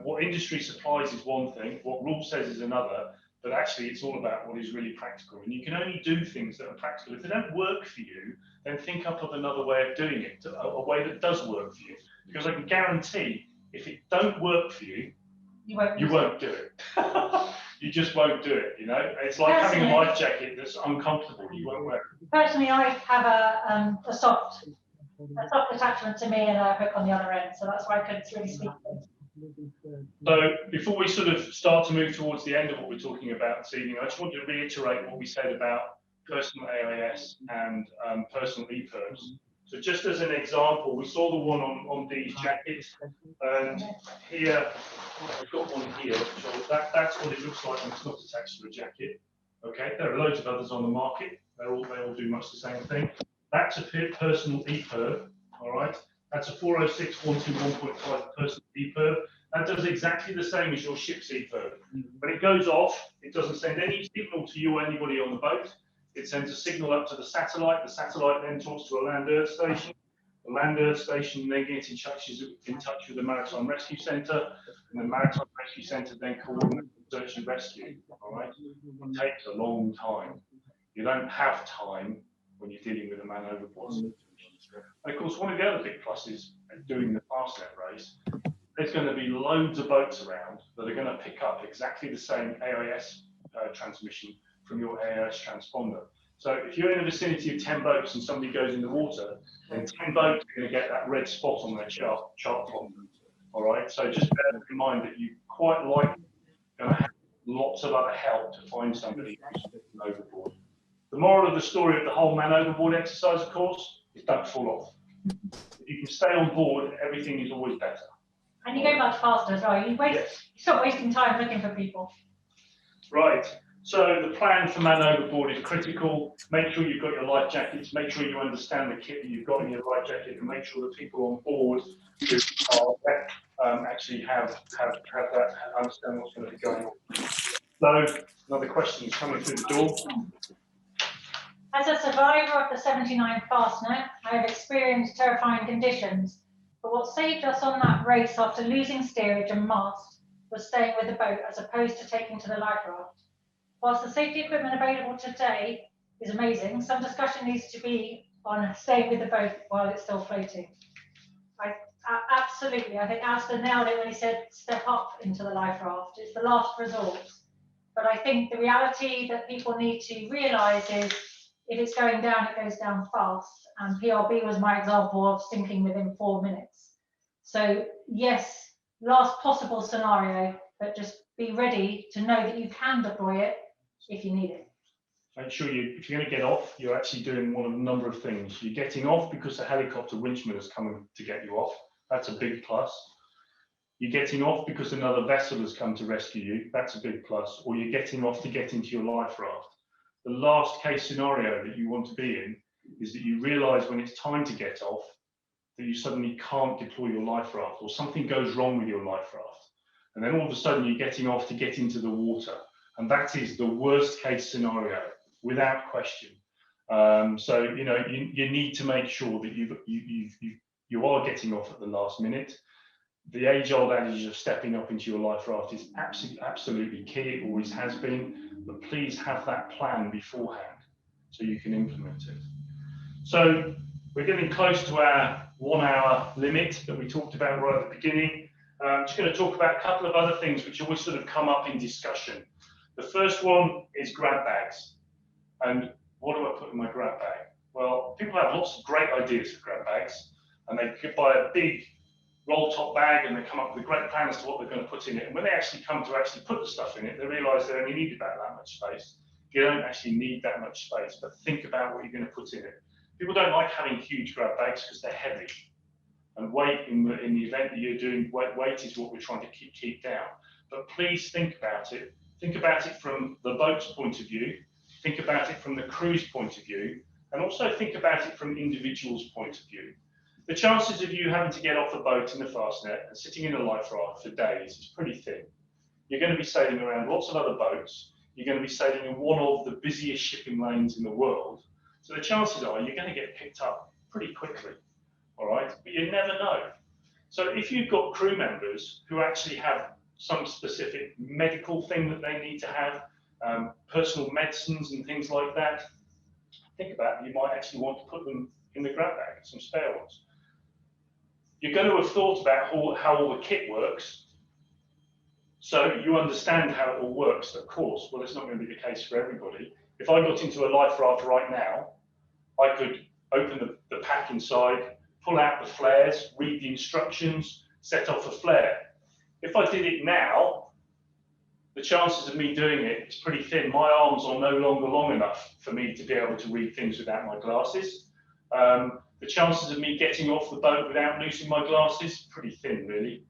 What industry supplies is one thing, what rule says is another, but actually it's all about what is really practical. And you can only do things that are practical. If they don't work for you, then think up of another way of doing it, a way that does work for you. Because I can guarantee, if it don't work for you, you won't do it. You just won't do it, you know? It's like having a life jacket that's uncomfortable, you won't wear it. Personally, I have a soft attachment to me and a hook on the other end, so that's why I couldn't really speak to it. So before we sort of start to move towards the end of what we're talking about this evening, I just want to reiterate what we said about personal AIS and personal EPIRBs. So just as an example, we saw the one on Dee's jacket, and here, I've got one here, so that's what it looks like when it's not attached to a jacket. Okay, there are loads of others on the market, they all do much the same thing. That's a personal EPIRB, all right? That's a 406.121.5 personal EPIRB. That does exactly the same as your ship's EPIRB. When it goes off, it doesn't send any signal to you or anybody on the boat. It sends a signal up to the satellite. The satellite then talks to a land earth station. The land earth station then gets in touch with the Maritime Rescue Centre, and the Maritime Rescue Centre then coordinates search and rescue. All right, it takes a long time. You don't have time when you're dealing with a man overboard. And of course, one of the other big pluses of doing the Fastnet race, there's going to be loads of boats around that are going to pick up exactly the same AIS transmission from your AIS transponder. So if you're in the vicinity of 10 boats and somebody goes in the water, then 10 boats are going to get that red spot on their chart plot. All right, so just bear in mind that you quite likely going to have lots of other help to find somebody who's overboard. The moral of the story of the whole man overboard exercise, of course, is don't fall off. If you can stay on board, everything is always better. And you go much faster as well. You stop wasting time looking for people. Right. So the plan for man overboard is critical. Make sure you've got your life jackets. Make sure you understand the kit that you've got in your life jacket, and make sure the people on board who are actually have that, understand what's going to be going on. So another question is coming through the door. As a survivor of the 79 Fastnet, I have experienced terrifying conditions, but what saved us on that race after losing steerage and mast was staying with the boat as opposed to taking to the life raft. Whilst the safety equipment available today is amazing, some discussion needs to be on staying with the boat while it's still floating. Absolutely, I think Alistair nailed it when he said step up into the life raft. It's the last resort. But I think the reality that people need to realise is if it's going down, it goes down fast. And PRB was my example of sinking within 4 minutes. So yes, last possible scenario, but just be ready to know that you can deploy it if you need it. Make sure if you're going to get off, you're actually doing one of a number of things. You're getting off because the helicopter winchman is coming to get you off. That's a big plus. You're getting off because another vessel has come to rescue you. That's a big plus. Or you're getting off to get into your life raft. The last case scenario that you want to be in is that you realise when it's time to get off that you suddenly can't deploy your life raft, or something goes wrong with your life raft. And then all of a sudden you're getting off to get into the water. And that is the worst case scenario, without question. So, you know, you need to make sure that you are getting off at the last minute. The age-old adage of stepping up into your life raft is absolutely key. It always has been. But please have that plan beforehand so you can implement it. So we're getting close to our 1 hour limit that we talked about right at the beginning. I'm just going to talk about a couple of other things which always sort of come up in discussion. The first one is grab bags. And what do I put in my grab bag? Well, people have lots of great ideas for grab bags, and they could buy a big roll top bag and they come up with a great plan as to what they're going to put in it. And when they actually come to actually put the stuff in it, they realise they only need about that much space. You don't actually need that much space, but think about what you're going to put in it. People don't like having huge grab bags because they're heavy. And weight, in the event that you're doing weight is what we're trying to keep down. But please think about it. Think about it from the boat's point of view. Think about it from the crew's point of view. And also think about it from the individual's point of view. The chances of you having to get off the boat in the Fastnet and sitting in a life raft for days is pretty thin. You're going to be sailing around lots of other boats. You're going to be sailing in one of the busiest shipping lanes in the world. So the chances are you're going to get picked up pretty quickly, all right? But you never know. So if you've got crew members who actually have some specific medical thing that they need to have, personal medicines and things like that, think about it. You might actually want to put them in the grab bag, some spare ones. You're going to have thought about how all the kit works, so you understand how it all works, of course. Well, it's not going to be the case for everybody. If I got into a life raft right now, I could open the pack inside, pull out the flares, read the instructions, set off a flare. If I did it now, the chances of me doing it is pretty thin. My arms are no longer long enough for me to be able to read things without my glasses. The chances of me getting off the boat without losing my glasses, pretty thin, really.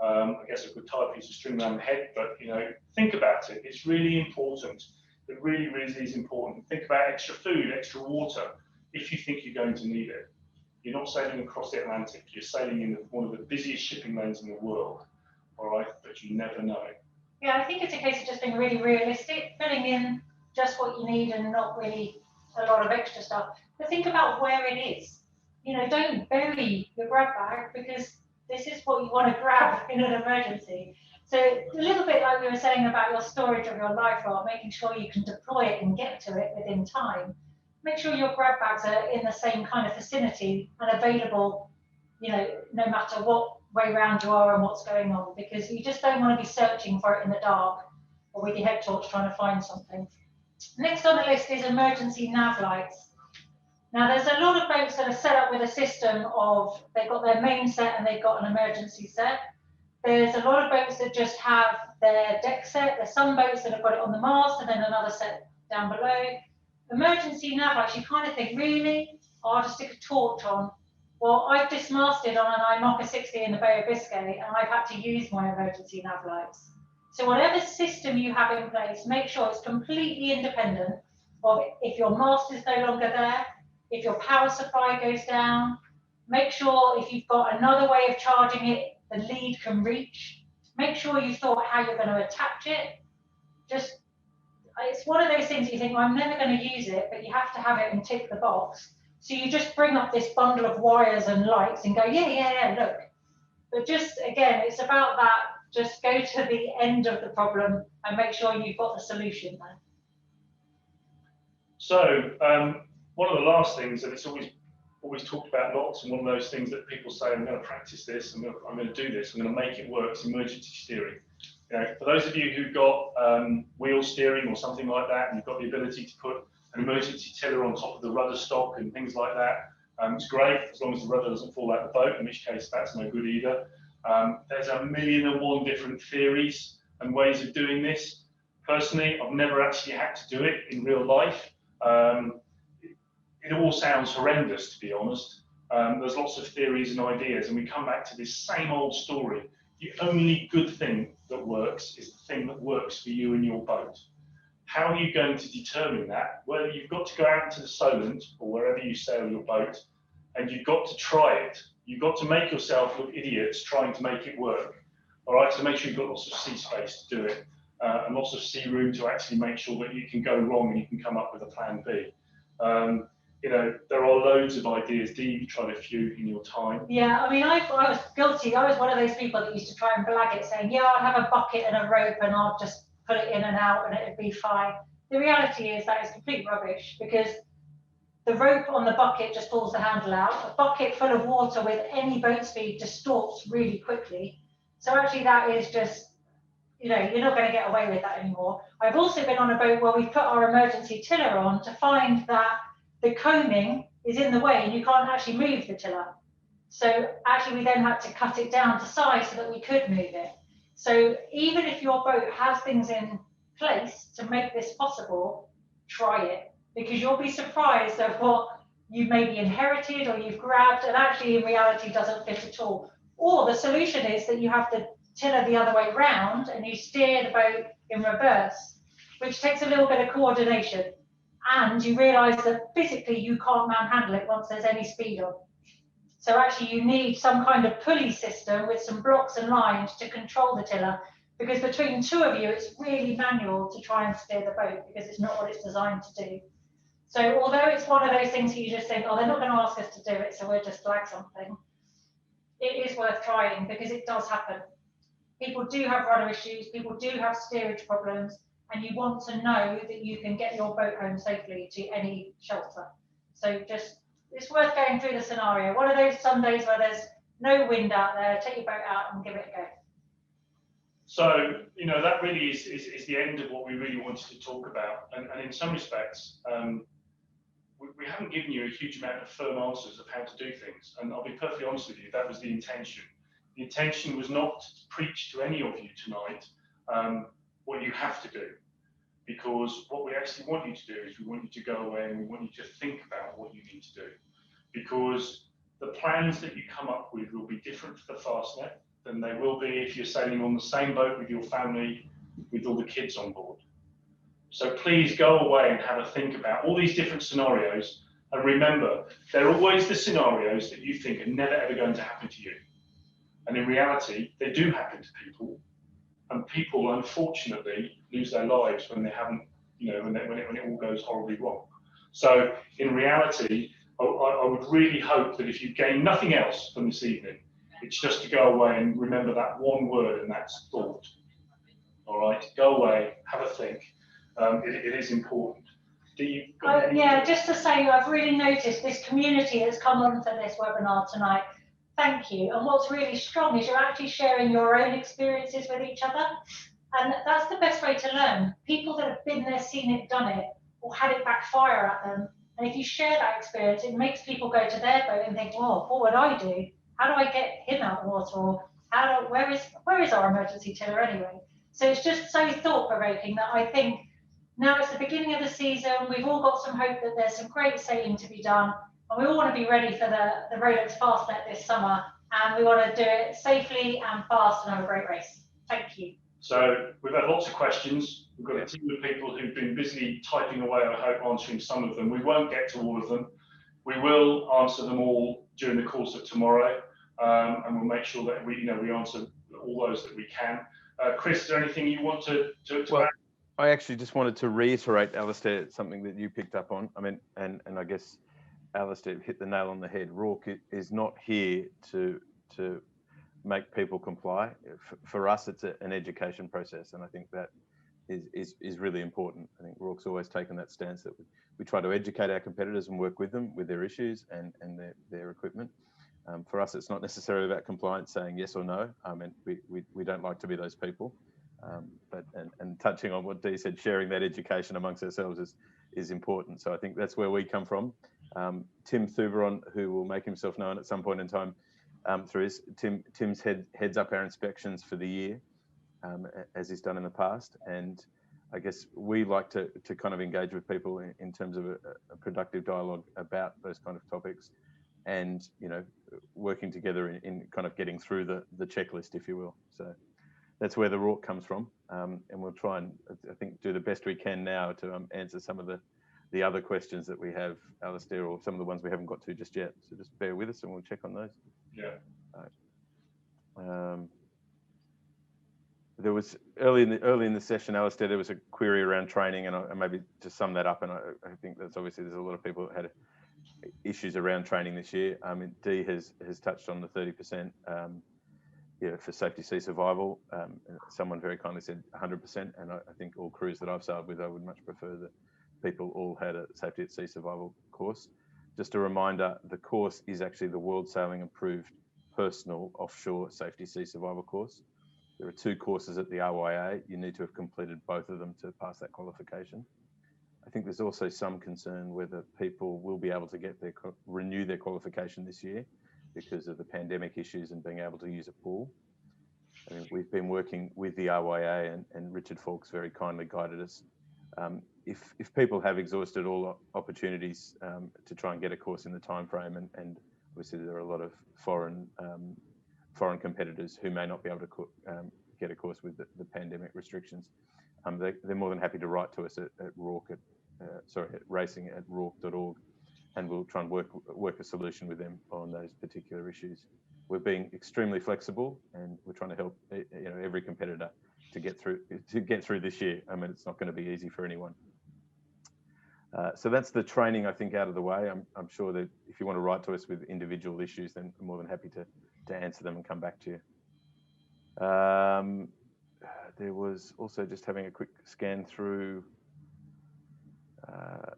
I guess I could tie a piece of string around the head, but you know, think about it. It's really important. It really, really is important. Think about extra food, extra water, if you think you're going to need it. You're not sailing across the Atlantic. You're sailing in one of the busiest shipping lanes in the world, all right? But you never know. Yeah, I think it's a case of just being really realistic, filling in just what you need and not really a lot of extra stuff. But think about where it is. You know, don't bury your grab bag because this is what you want to grab in an emergency. So a little bit like we were saying about your storage of your life raft, making sure you can deploy it and get to it within time. Make sure your grab bags are in the same kind of vicinity and available, you know, no matter what way round you are and what's going on, because you just don't want to be searching for it in the dark or with your head torch trying to find something. Next on the list is emergency nav lights. Now there's a lot of boats that are set up with a system of, they've got their main set and they've got an emergency set. There's a lot of boats that just have their deck set. There's some boats that have got it on the mast and then another set down below. Emergency nav lights, you kind of think, really? Oh, I'll just stick a torch on. Well, I've dismasted on an IMOCA 60 in the Bay of Biscay and I've had to use my emergency nav lights. So whatever system you have in place, make sure it's completely independent of if your mast is no longer there, if your power supply goes down. Make sure if you've got another way of charging it, the lead can reach. Make sure you thought how you're going to attach it. Just, it's one of those things you think, well, I'm never going to use it, but you have to have it and tick the box. So you just bring up this bundle of wires and lights and go, yeah, look. But just, again, it's about that. Just go to the end of the problem and make sure you've got the solution there. So one of the last things, and it's always talked about lots, and one of those things that people say, I'm going to practice this, I'm going to do this, I'm going to make it work, is emergency steering. You know, for those of you who've got wheel steering or something like that, and you've got the ability to put an emergency tiller on top of the rudder stock and things like that, it's great, as long as the rudder doesn't fall out the boat, in which case that's no good either. There's 1,000,001 different theories and ways of doing this. Personally, I've never actually had to do it in real life. It all sounds horrendous, to be honest. There's lots of theories and ideas, and we come back to this same old story. The only good thing that works is the thing that works for you and your boat. How are you going to determine that? Well, you've got to go out into the Solent or wherever you sail your boat, and you've got to try it. You've got to make yourself look idiots trying to make it work. All right, so make sure you've got lots of sea space to do it, and lots of sea room to actually make sure that you can go wrong and you can come up with a plan B. You know, there are loads of ideas. Dee, you tried a few in your time. Yeah, I mean, I was guilty. I was one of those people that used to try and blag it, saying, yeah, I'll have a bucket and a rope and I'll just put it in and out and it'd be fine. The reality is that is complete rubbish, because the rope on the bucket just pulls the handle out. A bucket full of water with any boat speed distorts really quickly. So actually that is just, you know, you're not going to get away with that anymore. I've also been on a boat where we've put our emergency tiller on to find that the coaming is in the way and you can't actually move the tiller. So actually we then had to cut it down to size so that we could move it. So even if your boat has things in place to make this possible, try it, because you'll be surprised at what you maybe inherited or you've grabbed and actually in reality doesn't fit at all. Or the solution is that you have the tiller the other way round and you steer the boat in reverse, which takes a little bit of coordination. And you realise that physically you can't manhandle it once there's any speed on. So actually you need some kind of pulley system with some blocks and lines to control the tiller, because between two of you, it's really manual to try and steer the boat because it's not what it's designed to do. So although it's one of those things that you just think, oh, they're not going to ask us to do it, so we'll just flag something, it is worth trying because it does happen. People do have rudder issues, people do have steerage problems, and you want to know that you can get your boat home safely to any shelter. So just, it's worth going through the scenario. One of those Sundays where there's no wind out there, take your boat out and give it a go. So, you know, that really is the end of what we really wanted to talk about. And in some respects, we haven't given you a huge amount of firm answers of how to do things. And I'll be perfectly honest with you, that was the intention. The intention was not to preach to any of you tonight what you have to do, because what we actually want you to do is we want you to go away and we want you to think about what you need to do, because the plans that you come up with will be different for the Fastnet than they will be if you're sailing on the same boat with your family, with all the kids on board. So please go away and have a think about all these different scenarios, and remember, they're always the scenarios that you think are never ever going to happen to you. And in reality, they do happen to people, and people unfortunately lose their lives when they haven't, you know, when it all goes horribly wrong. So in reality, I would really hope that if you gain nothing else from this evening, it's just to go away and remember that one word, and that's thought. All right, go away, have a think. It is important. Yeah, just to say, I've really noticed this community has come onto this webinar tonight. Thank you. And what's really strong is you're actually sharing your own experiences with each other. And that's the best way to learn. People that have been there, seen it, done it, or had it backfire at them. And if you share that experience, it makes people go to their boat and think, well, what would I do? How do I get him out of the water? Or where is our emergency tiller anyway? So it's just so thought-provoking that I think now it's the beginning of the season. We've all got some hope that there's some great sailing to be done. And we all want to be ready for the Rolex Fastnet this summer, and we want to do it safely and fast and have a great race. Thank you. So we've had lots of questions. We've got a team of people who've been busy typing away, I hope, answering some of them. We won't get to all of them. We will answer them all during the course of tomorrow, and we'll make sure that we answer all those that we can. Chris, is there anything you want to add? I actually just wanted to reiterate, Alistair, something that you picked up on. I mean, and I guess Alistair hit the nail on the head. RORC is not here to make people comply. For us, it's an education process, and I think that is really important. I think RORC's always taken that stance that we try to educate our competitors and work with them with their issues and their equipment. For us, it's not necessarily about compliance, saying yes or no. I mean, we don't like to be those people. But touching on what Dee said, sharing that education amongst ourselves is important. So I think that's where we come from. Tim Thuberon, who will make himself known at some point in time through his, Tim's heads up our inspections for the year, as he's done in the past. And I guess we like to kind of engage with people in terms of a productive dialogue about those kind of topics, and working together in kind of getting through the checklist, if you will. So that's where the RORC comes from, and we'll try and, I think, do the best we can now to answer some of the other questions that we have, Alistair, or some of the ones we haven't got to just yet. So just bear with us and we'll check on those. Yeah. There was early in the session, Alistair, there was a query around training, and maybe to sum that up, and I think that's obviously there's a lot of people that had issues around training this year. Dee has touched on the 30% for safety sea survival. Someone very kindly said 100%, and I think all crews that I've sailed with, I would much prefer that people all had a safety at sea survival course. Just a reminder, the course is actually the World Sailing Approved Personal Offshore Safety Sea Survival course. There are 2 courses at the RYA. You need to have completed both of them to pass that qualification. I think there's also some concern whether people will be able to get renew their qualification this year because of the pandemic issues and being able to use a pool. I mean, we've been working with the RYA, and Richard Falks very kindly guided us. If people have exhausted all opportunities to try and get a course in the time frame, and obviously there are a lot of foreign competitors who may not be able to get a course with the pandemic restrictions, they're more than happy to write to us at RORC at racing@rorc.org, and we'll try and work a solution with them on those particular issues. We're being extremely flexible, and we're trying to help every competitor to get through this year. I mean, it's not going to be easy for anyone. So that's the training, I think, out of the way. I'm sure that if you want to write to us with individual issues, then I'm more than happy to answer them and come back to you. There was also, just having a quick scan through,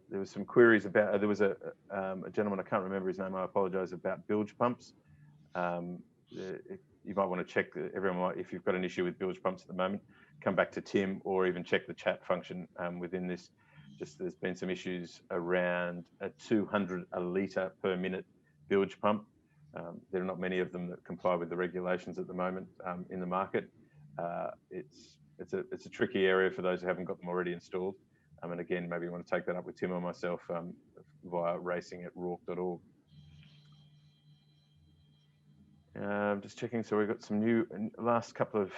there was some queries about, there was a gentleman, I can't remember his name, I apologise, about bilge pumps. You might want to check, if you've got an issue with bilge pumps at the moment, come back to Tim, or even check the chat function within this. Just there's been some issues around a 200 litre per minute bilge pump. There are not many of them that comply with the regulations at the moment in the market. It's a tricky area for those who haven't got them already installed. And again, maybe you want to take that up with Tim or myself via racing@rorc.org. Just checking, so we've got some new last couple of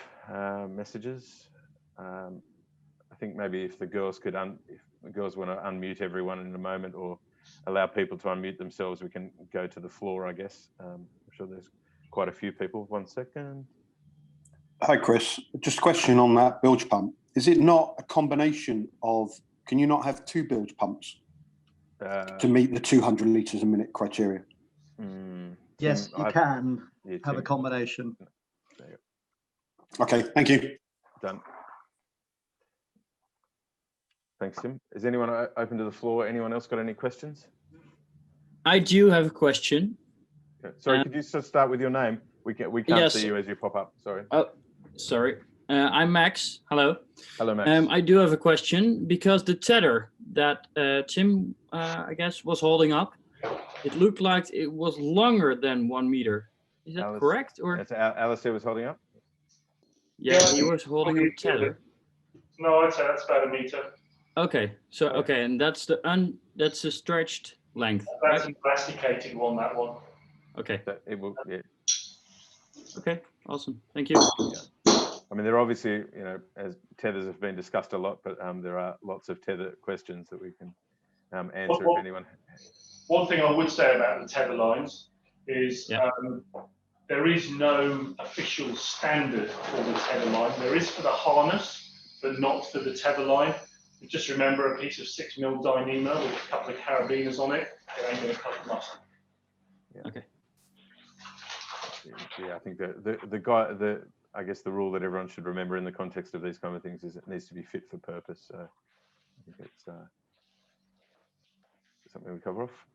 messages. I think maybe if the girls could, if the girls want to unmute everyone in a moment, or allow people to unmute themselves, we can go to the floor, I guess. I'm sure there's quite a few people. 1 second. Hi, Chris. Just a question on that bilge pump. Is it not a combination of, can you not have 2 bilge pumps to meet the 200 litres a minute criteria? Yes, you can have a combination. Okay, thank you. Done. Thanks, Tim. Is anyone open to the floor? Anyone else got any questions? I do have a question. Okay. Sorry, could you just start with your name? We can't see you as you pop up. Sorry. Oh, sorry. I'm Max. Hello. Hello, Max. I do have a question, because the tether that Tim, I guess, was holding up, it looked like it was longer than 1 meter. Is that correct? Or Alistair was holding up? Yeah, he was holding up the tether. No, I'd say that's about 1 meter. Okay, so and that's the stretched length. That's right? an elasticated one, that one. Okay. It will, yeah. Okay, awesome. Thank you. Yeah. I mean, there are obviously, as tethers have been discussed a lot, but there are lots of tether questions that we can answer if anyone. One thing I would say about the tether lines is there is no official standard for the tether line. There is for the harness, but not for the tether line. Just remember, a piece of 6mm Dyneema with a couple of carabiners on it, it ain't going to cut the mustard. Yeah. Okay. Yeah, I think I guess the rule that everyone should remember in the context of these kind of things is it needs to be fit for purpose. So I think it's something we cover off.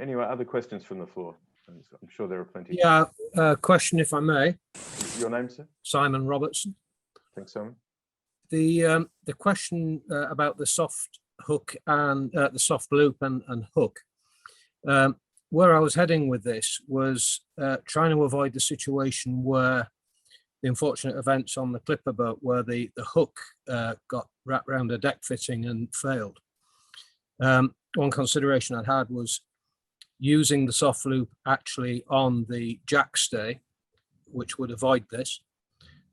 Anyway, other questions from the floor? I'm sure there are plenty. Yeah, question if I may. Your name, sir? Simon Robertson. Thanks, Simon. The question about the soft hook and the soft loop and hook. Where I was heading with this was trying to avoid the situation where the unfortunate events on the Clipper boat where the hook got wrapped around a deck fitting and failed. One consideration I had was using the soft loop actually on the jack stay, which would avoid this.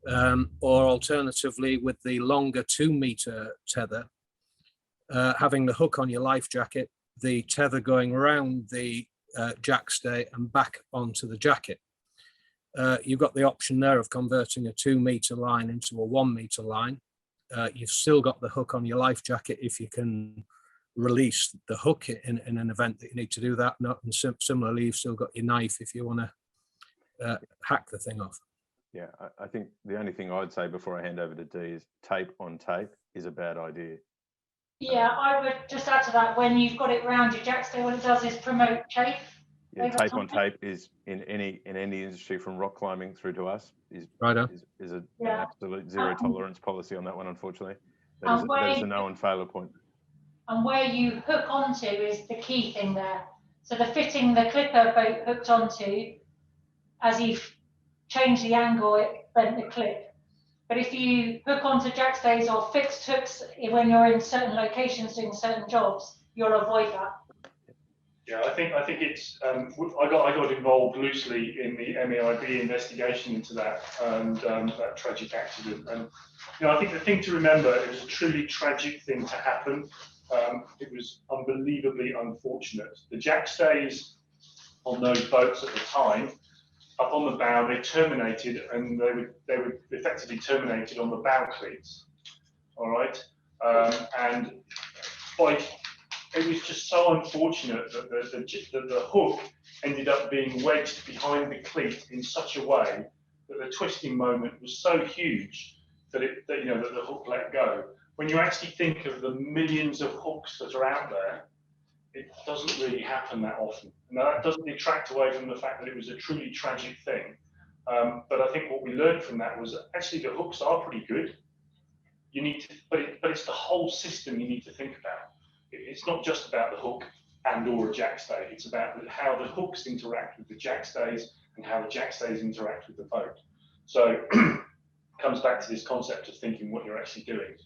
or alternatively with the longer 2-meter tether, having the hook on your life jacket, the tether going around the jackstay and back onto the jacket. You've got the option there of converting a 2-meter line into a 1-meter line. You've still got the hook on your life jacket if you can release the hook in an event that you need to do that. And similarly, you've still got your knife if you want to hack the thing off. Yeah, I think the only thing I'd say before I hand over to Dee is tape on tape is a bad idea. Yeah, I would just add to that, when you've got it around your jackstay, what it does is promote chafe. Yeah, tape on tape is in any industry from rock climbing through to us is an absolute zero tolerance policy on that one, unfortunately. That is a known failure point. And where you hook onto is the key thing there. So the clipper boat hooked onto, as you've changed the angle, it bent the clip. But if you hook onto jackstays or fixed hooks when you're in certain locations doing certain jobs, you'll avoid that. Yeah, I think it's. I got involved loosely in the MEIB investigation into that and that tragic accident. And I think the thing to remember, it was a truly tragic thing to happen. It was unbelievably unfortunate. The jackstays on those boats at the time, up on the bow, they terminated, and they were effectively terminated on the bow cleats. All right, and it was just so unfortunate that the hook ended up being wedged behind the cleat in such a way that the twisting moment was so huge that the hook let go. When you actually think of the millions of hooks that are out there, it doesn't really happen that often. Now, that doesn't detract away from the fact that it was a truly tragic thing. But I think what we learned from that was actually the hooks are pretty good. But it's the whole system you need to think about. It's not just about the hook and/or a jackstay. It's about how the hooks interact with the jackstays and how the jackstays interact with the boat. So it comes back to this concept of thinking what you're actually doing.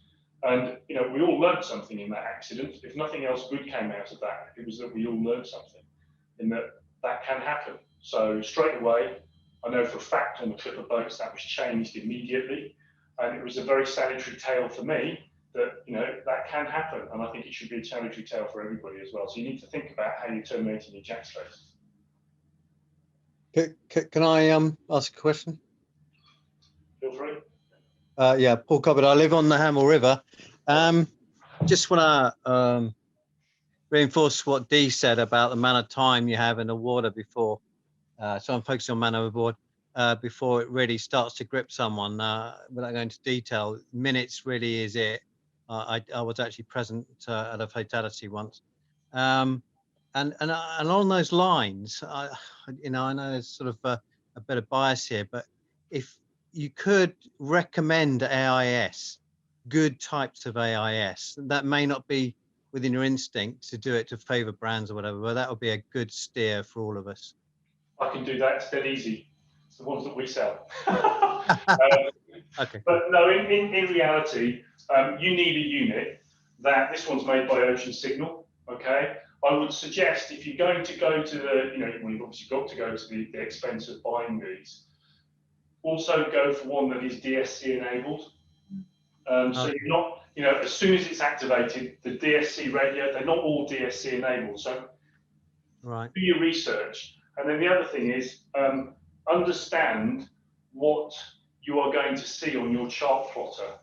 And we all learned something in that accident. If nothing else good came out of that, it was that we all learned something, in that can happen. So straight away, I know for a fact on the clipper boats that was changed immediately, and it was a very salutary tale for me that that can happen, and I think it should be a salutary tale for everybody as well. So you need to think about how you're terminating your jackstays. Can I ask a question? Feel free. Yeah, Paul Cobbett. I live on the Hamel River. Just want to reinforce what Dee said about the amount of time you have in the water before. So I'm focusing on man overboard before it really starts to grip someone. Without going into detail, minutes really is it. I was actually present at a fatality once, and along those lines, I know there's sort of a bit of bias here, but if you could recommend AIS, good types of AIS, that may not be within your instinct to do it to favour brands or whatever, but that would be a good steer for all of us. I can do that. It's dead easy. It's the ones that we sell. Okay. But no, in reality, you need a unit this one's made by Ocean Signal. Okay. I would suggest if you're going to go to you've obviously got to go to the expense of buying these. Also go for one that is DSC enabled. So you're not, as soon as it's activated, the DSC radio, they're not all DSC enabled. So do your research. And then the other thing is understand what you are going to see on your chart plotter.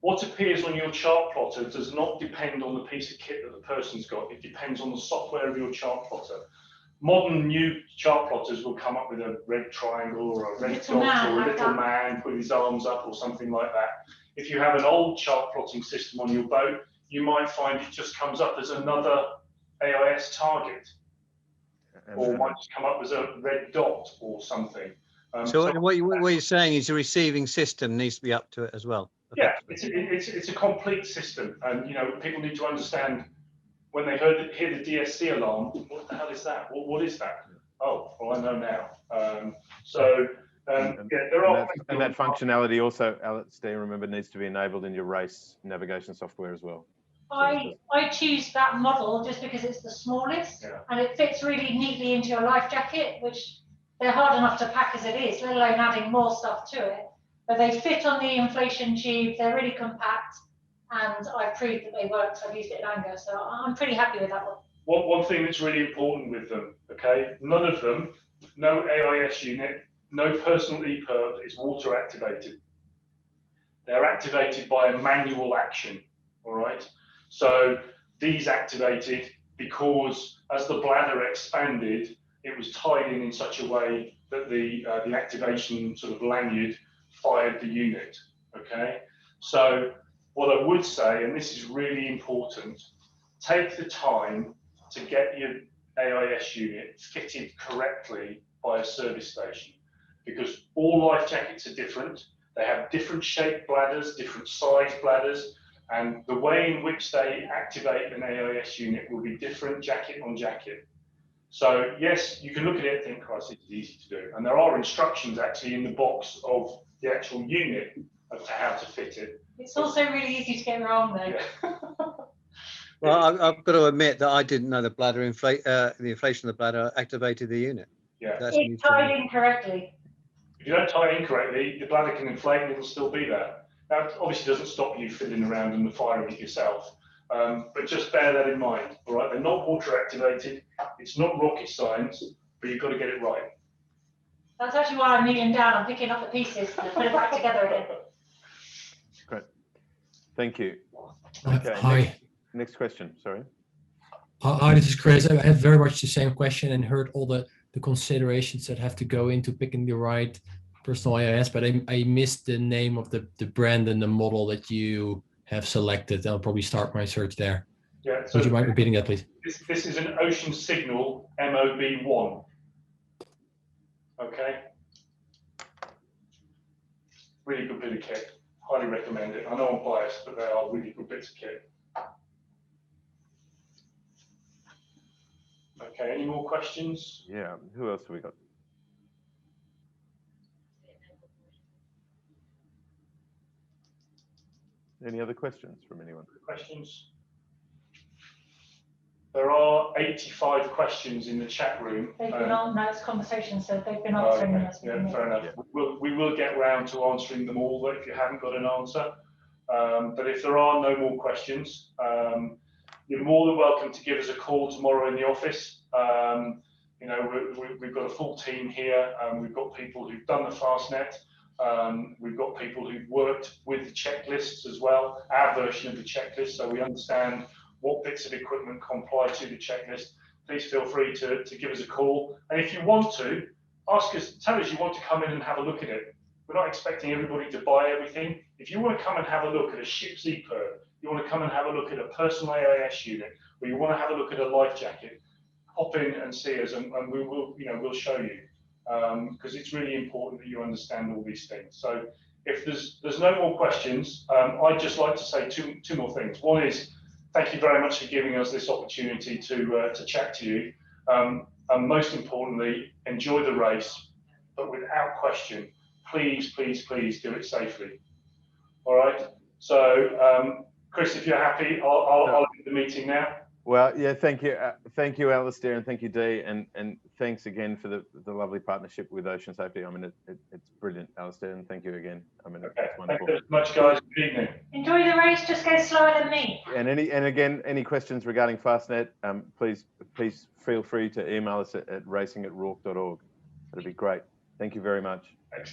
What appears on your chart plotter does not depend on the piece of kit that the person's got. It depends on the software of your chart plotter. Modern new chart plotters will come up with a red triangle or a red dot or a little man with his arms up or something like that. If you have an old chart plotting system on your boat, you might find it just comes up as another AIS target, or might just come up as a red dot or something. So what you're saying is the receiving system needs to be up to it as well. Yeah, it's a complete system, and people need to understand when they hear the DSC alarm, what the hell is that? What is that? Oh, well, I know now. There are. And that functionality also, Alex, do you remember, needs to be enabled in your race navigation software as well. I choose that model just because it's the smallest, and it fits really neatly into your life jacket, which they're hard enough to pack as it is, let alone adding more stuff to it. But they fit on the inflation tube, they're really compact, and I've proved that they work, so I've used it in anger, so I'm pretty happy with that one. One thing that's really important with them, okay, none of them, no AIS unit, no personal EPIRB is water activated. They're activated by a manual action, all right? So these activated because as the bladder expanded, it was tied in such a way that the activation sort of lanyard fired the unit, okay? So what I would say, and this is really important, take the time to get your AIS unit fitted correctly by a service station, because all life jackets are different. They have different shaped bladders, different size bladders, and the way in which they activate an AIS unit will be different jacket on jacket. So yes, you can look at it and think, Christ, it's easy to do. And there are instructions actually in the box of the actual unit as to how to fit it. It's also really easy to get wrong though. Yeah. Well, I've got to admit that I didn't know the bladder the inflation of the bladder activated the unit. Yeah. That's It's tied incorrectly. If you don't tie it incorrectly, the bladder can inflate and it'll still be there. That obviously doesn't stop you fiddling around and firing it yourself. But just bear that in mind, all right? They're not water activated. It's not rocket science, but you've got to get it right. That's actually why I'm kneeling down. I'm picking up the pieces and put it back together again. Great. Thank you. Okay. Hi. Next question. Sorry. Hi, this is Chris. I had very much the same question and heard all the considerations that have to go into picking the right personal AIS, but I missed the name of the brand and the model that you have selected. I'll probably start my search there. Yeah. So would you mind repeating that, please? This is an Ocean Signal MOB1. Okay. Really good bit of kit. Highly recommend it. I know I'm biased, but they are really good bits of kit. Okay, any more questions? Yeah, who else have we got? Any other questions from anyone? Questions? There are 85 questions in the chat room. They've been on, now it's conversation, so they've been answering them. Yeah, fair enough. Yeah. We will get round to answering them all if you haven't got an answer. But if there are no more questions, you're more than welcome to give us a call tomorrow in the office. You know, we've got a full team here. We've got people who've done the Fastnet. We've got people who've worked with the checklists as well, our version of the checklist, so we understand what bits of equipment comply to the checklist. Please feel free to give us a call. And if you want to, ask us, tell us you want to come in and have a look at it. We're not expecting everybody to buy everything. If you want to come and have a look at a ship's EPIRB, you want to come and have a look at a personal AIS unit, or you want to have a look at a life jacket, hop in and see us, and we will, you know, we'll show you, because it's really important that you understand all these things. So if there's no more questions, I'd just like to say two more things. One is, thank you very much for giving us this opportunity to chat to you. And most importantly, enjoy the race, but without question, please, please, please do it safely. All right. So, Chris, if you're happy, I'll end the meeting now. Well, yeah, thank you, Alistair, and thank you, Dee, and thanks again for the lovely partnership with Ocean Safety. I mean, it's brilliant, Alistair, and thank you again. I mean, okay. It's wonderful. Thank you very much, guys. Good evening. Enjoy the race. Just go slower than me. And again, any questions regarding Fastnet, please feel free to email us at racing@rorc.org. That'd be great. Thank you very much. Excellent.